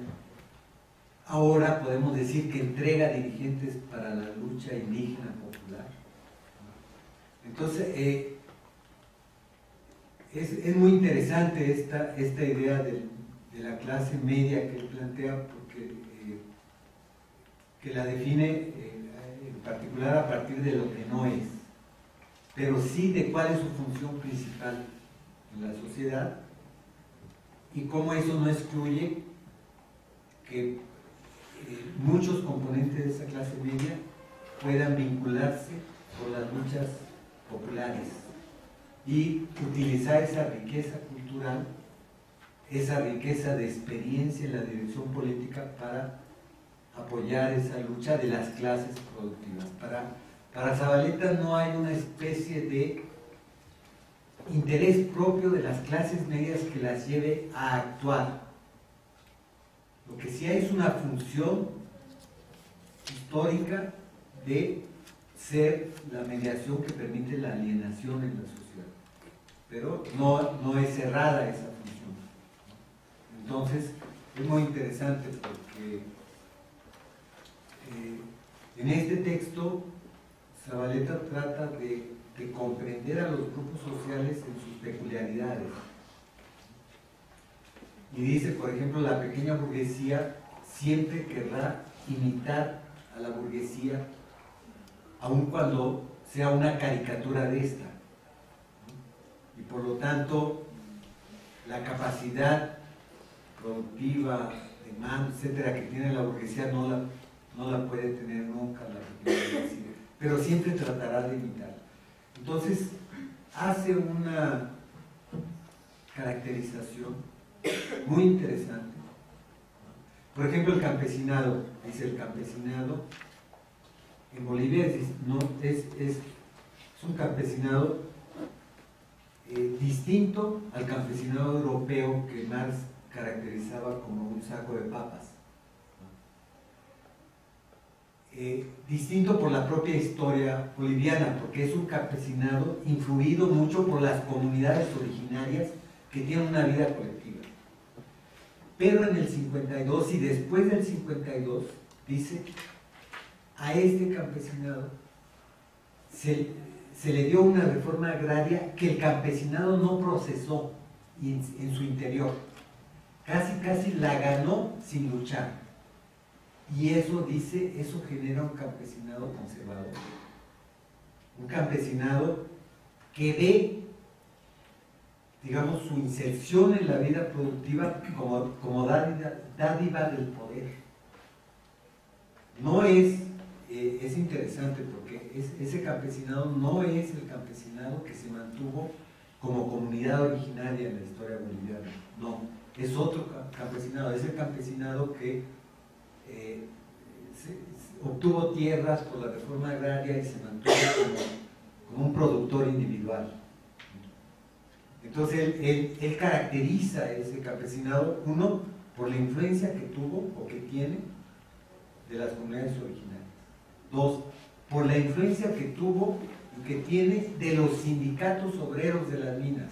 Ahora podemos decir que entrega dirigentes para la lucha indígena popular, Entonces, es muy interesante esta idea de la clase media que él plantea, porque que la define en particular a partir de lo que no es, pero sí de cuál es su función principal en la sociedad y cómo eso no excluye que muchos componentes de esa clase media puedan vincularse con las luchas populares y utilizar esa riqueza cultural, esa riqueza de experiencia en la dirección política para apoyar esa lucha de las clases productivas. Para Zavaleta no hay una especie de interés propio de las clases medias que las lleve a actuar. Lo que sí hay es una función histórica de ser la mediación que permite la alienación en la sociedad, pero no es cerrada esa función. Entonces es muy interesante porque en este texto Zavaleta trata de comprender a los grupos sociales en sus peculiaridades y dice, por ejemplo, la pequeña burguesía siempre querrá imitar a la burguesía aun cuando sea una caricatura de esta, y por lo tanto la capacidad productiva, de mano, etcétera, que tiene la burguesía no la puede tener nunca la pequeña burguesía, pero siempre tratará de imitar. Entonces hace una caracterización muy interesante. Por ejemplo, el campesinado, dice el campesinado en Bolivia es un campesinado distinto al campesinado europeo que Marx caracterizaba como un saco de papas. Distinto por la propia historia boliviana, porque es un campesinado influido mucho por las comunidades originarias que tienen una vida colectiva. Pero en el 52 y después del 52, dice, a este campesinado se le dio una reforma agraria que el campesinado no procesó en su interior. Casi la ganó sin luchar. Y eso, dice, eso genera un campesinado conservador. Un campesinado que ve, digamos, su inserción en la vida productiva como dádiva del poder. No es interesante porque ese campesinado no es el campesinado que se mantuvo como comunidad originaria en la historia boliviana. No, es otro campesinado, es el campesinado que obtuvo tierras por la reforma agraria y se mantuvo como un productor individual. Entonces él caracteriza ese campesinado, uno, por la influencia que tuvo o que tiene de las comunidades originarias. Dos, por la influencia que tuvo y que tiene de los sindicatos obreros de las minas.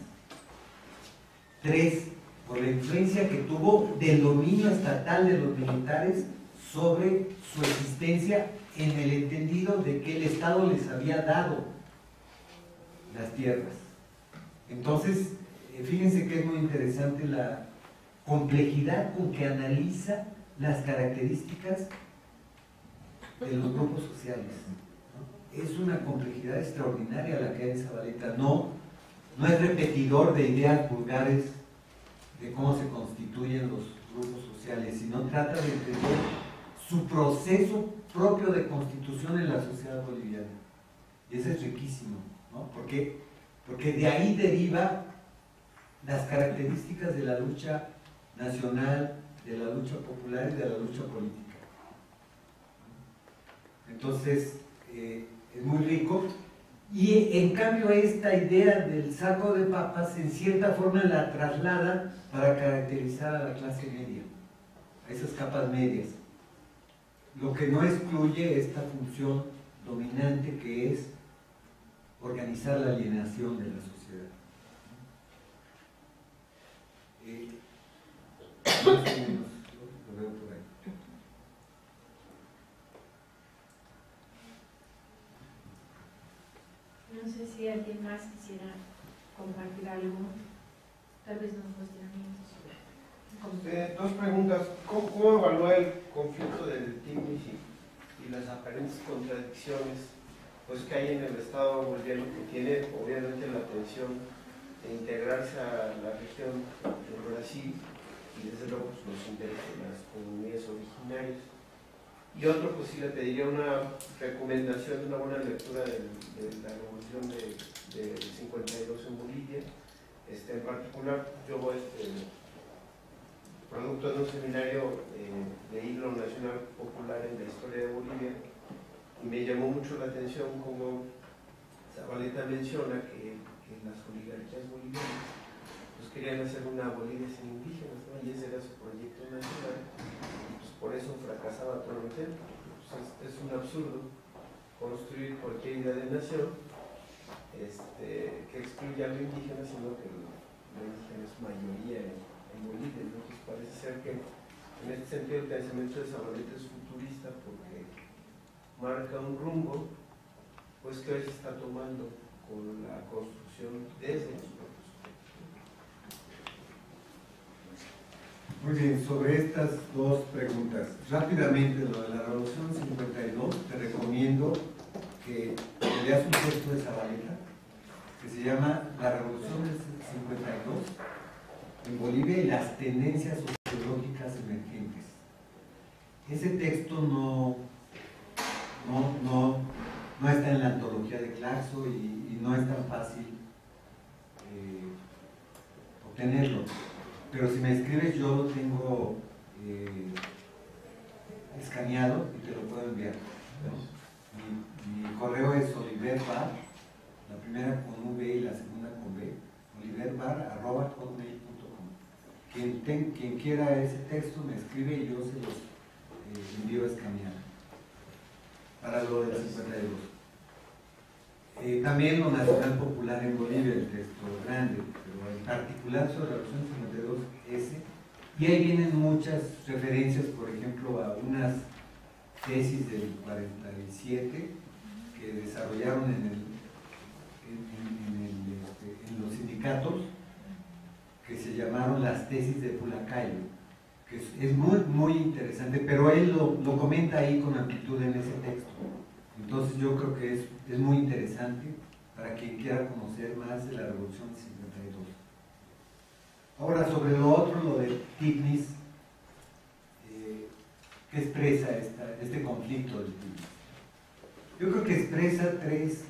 Tres, por la influencia que tuvo del dominio estatal de los militares sobre su existencia en el entendido de que el Estado les había dado las tierras. Entonces, fíjense que es muy interesante la complejidad con que analiza las características de los grupos sociales, ¿no? Es una complejidad extraordinaria la que hay en Zavaleta. No es repetidor de ideas vulgares de cómo se constituyen los grupos sociales, sino trata de entender su proceso propio de constitución en la sociedad boliviana. Y eso es riquísimo, ¿no? Porque de ahí deriva las características de la lucha nacional, de la lucha popular y de la lucha política. Entonces, es muy rico. Y en cambio esta idea del saco de papas en cierta forma la traslada para caracterizar a la clase media, a esas capas medias. Lo que no excluye esta función dominante que es organizar la alienación de la sociedad. Más o menos lo veo por ahí. No sé si alguien más quisiera compartir algo, tal vez unos cuestionamientos sobre Dos preguntas. ¿Cómo evalúa el conflicto del TICNIS y las aparentes contradicciones pues, que hay en el Estado boliviano, que tiene obviamente la atención de integrarse a la región de Brasil y desde luego pues, los intereses de las comunidades originarias? Y otro, pues sí le pediría una recomendación, una buena lectura de la revolución del 52 en Bolivia. En particular, yo producto de un seminario de hilo nacional popular en la historia de Bolivia, y me llamó mucho la atención como Zabaleta menciona que las oligarquías bolivianas pues querían hacer una Bolivia sin indígenas, ¿no? Y ese era su proyecto nacional, y pues por eso fracasaba todo el tiempo. Pues es un absurdo construir cualquier idea de nación que excluya a lo indígena, sino que lo indígena es mayoría en Bolivia. Entonces parece ser que en este sentido el pensamiento de Zabaleta es futurista porque marca un rumbo pues que hoy se está tomando con la construcción desde los propios. Muy bien, sobre estas dos preguntas, rápidamente lo de la Revolución 52, te recomiendo que leas un texto de Zabaleta que se llama La Revolución del 52 en Bolivia y las tendencias sociológicas emergentes. Ese texto no está en la antología de Claxo y no es tan fácil obtenerlo. Pero si me escribes, yo lo tengo escaneado y te lo puedo enviar, ¿no? Mi correo es oliverbar, la primera con V y la segunda con B, oliverbar@hotmail.com. Quien quiera ese texto me escribe y yo se los envío escaneado para lo del 52. También lo Nacional Popular en Bolivia, el texto grande, pero en particular sobre la Revolución 52, ese. Y ahí vienen muchas referencias, por ejemplo, a unas tesis del 47 que desarrollaron en los sindicatos, que se llamaron las tesis de Pulacayo, que es muy, muy interesante, pero él lo comenta ahí con amplitud en ese texto. Entonces yo creo que es muy interesante para quien quiera conocer más de la Revolución del 52. Ahora, sobre lo otro, lo del TICNIS, ¿qué expresa este conflicto del TICNIS? Yo creo que expresa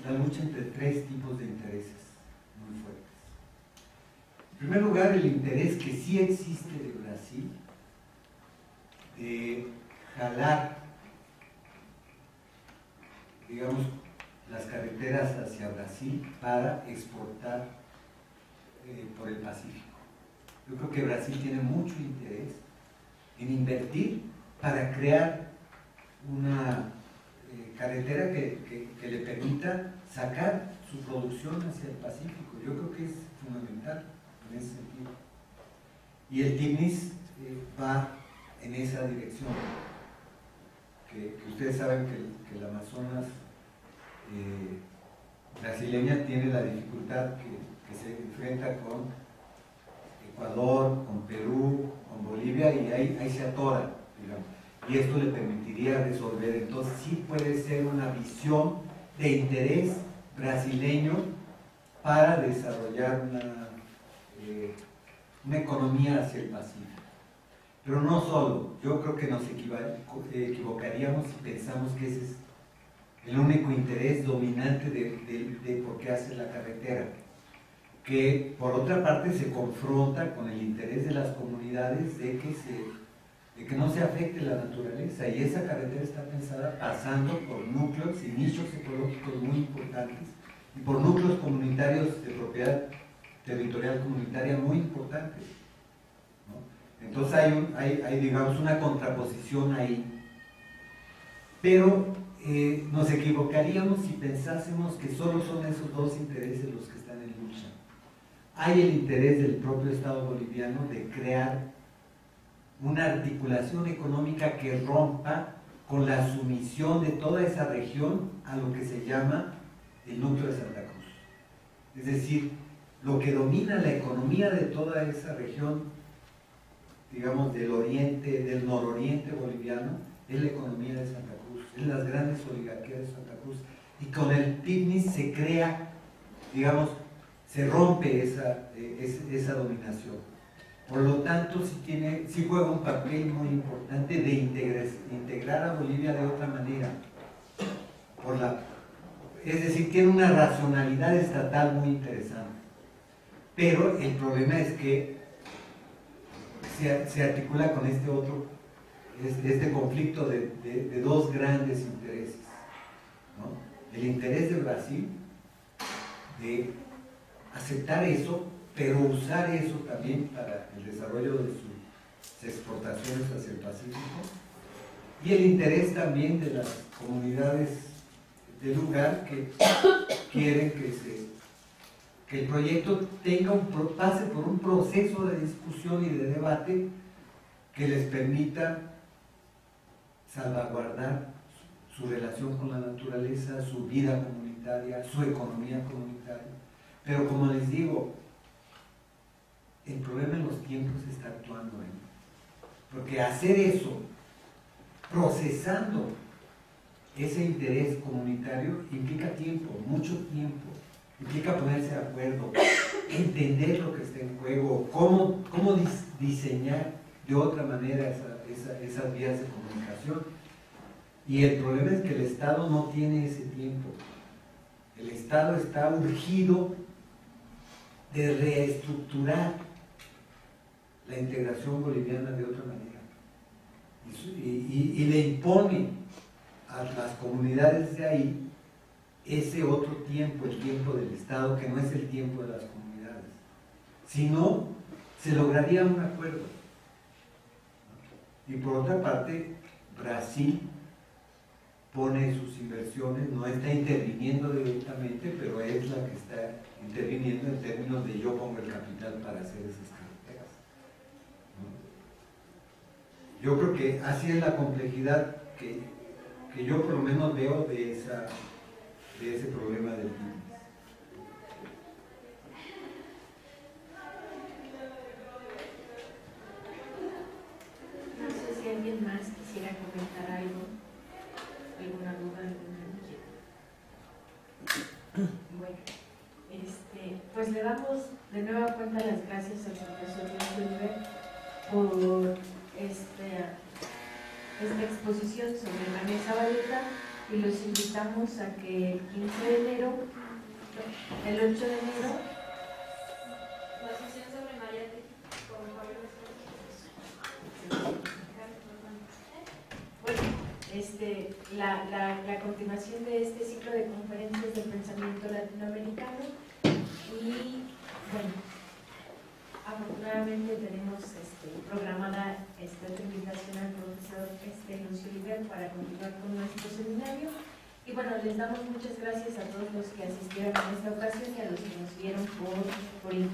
la lucha entre tres tipos de intereses muy fuertes. En primer lugar, el interés que sí existe de Brasil de jalar, digamos, las carreteras hacia Brasil para exportar por el Pacífico. Yo creo que Brasil tiene mucho interés en invertir para crear una carretera que le permita sacar su producción hacia el Pacífico. Yo creo que es fundamental en ese sentido. Y el TICNIS va en esa dirección. Que ustedes saben que el Amazonas brasileña tiene la dificultad que se enfrenta con Ecuador, con Perú, con Bolivia, y ahí se atora, digamos. Y esto le permitiría resolver. Entonces sí puede ser una visión de interés brasileño para desarrollar una economía hacia el Pacífico. Pero no solo, yo creo que nos equivocaríamos si pensamos que ese es el único interés dominante de por qué hace la carretera, que por otra parte se confronta con el interés de las comunidades de que no se afecte la naturaleza, y esa carretera está pensada pasando por núcleos y nichos ecológicos muy importantes y por núcleos comunitarios de propiedad territorial comunitaria muy importantes, ¿no? Entonces hay digamos una contraposición ahí, pero nos equivocaríamos si pensásemos que solo son esos dos intereses los que están en lucha. Hay el interés del propio Estado boliviano de crear una articulación económica que rompa con la sumisión de toda esa región a lo que se llama el núcleo de Santa Cruz. Es decir, lo que domina la economía de toda esa región, digamos, del oriente, del nororiente boliviano, es la economía de Santa Cruz, es las grandes oligarquías de Santa Cruz. Y con el PICNIS se crea, digamos, se rompe esa dominación. Por lo tanto, sí juega un papel muy importante de integrar a Bolivia de otra manera. Es decir, tiene una racionalidad estatal muy interesante. Pero el problema es que se articula con este conflicto de dos grandes intereses, ¿no? El interés de Brasil de aceptar eso, pero usar eso también para el desarrollo de sus exportaciones hacia el Pacífico, y el interés también de las comunidades del lugar que quieren que el proyecto pase por un proceso de discusión y de debate que les permita salvaguardar su relación con la naturaleza, su vida comunitaria, su economía comunitaria. Pero como les digo, el problema en los tiempos está actuando ahí. Porque hacer eso, procesando ese interés comunitario, implica tiempo, mucho tiempo. Implica ponerse de acuerdo, entender lo que está en juego, cómo diseñar de otra manera esas vías de comunicación. Y el problema es que el Estado no tiene ese tiempo. El Estado está urgido de reestructurar la integración boliviana de otra manera. Y le impone a las comunidades de ahí ese otro tiempo, el tiempo del Estado, que no es el tiempo de las comunidades. Si no, se lograría un acuerdo. Y por otra parte, Brasil pone sus inversiones, no está interviniendo directamente, pero es la que está interviniendo en términos de yo pongo el capital para hacer esas carreteras, ¿no? Yo creo que así es la complejidad que yo por lo menos veo de ese problema del PICNIS. No sé si alguien más quisiera comentar algo, alguna duda, alguna inquietud. Bueno, pues le damos de nueva cuenta las gracias al profesor Luis por esta exposición sobre Manuel Zabaleta, y los invitamos a que el 15 de enero, el 8 de enero, la sesión sobre Mariate con Pablo. Bueno, la continuación de este ciclo de conferencias del pensamiento latinoamericano. Y bueno, afortunadamente tenemos programada esta invitación al profesor Lucio Oliver para continuar con nuestro seminario. Y bueno, les damos muchas gracias a todos los que asistieron en esta ocasión y a los que nos vieron por internet.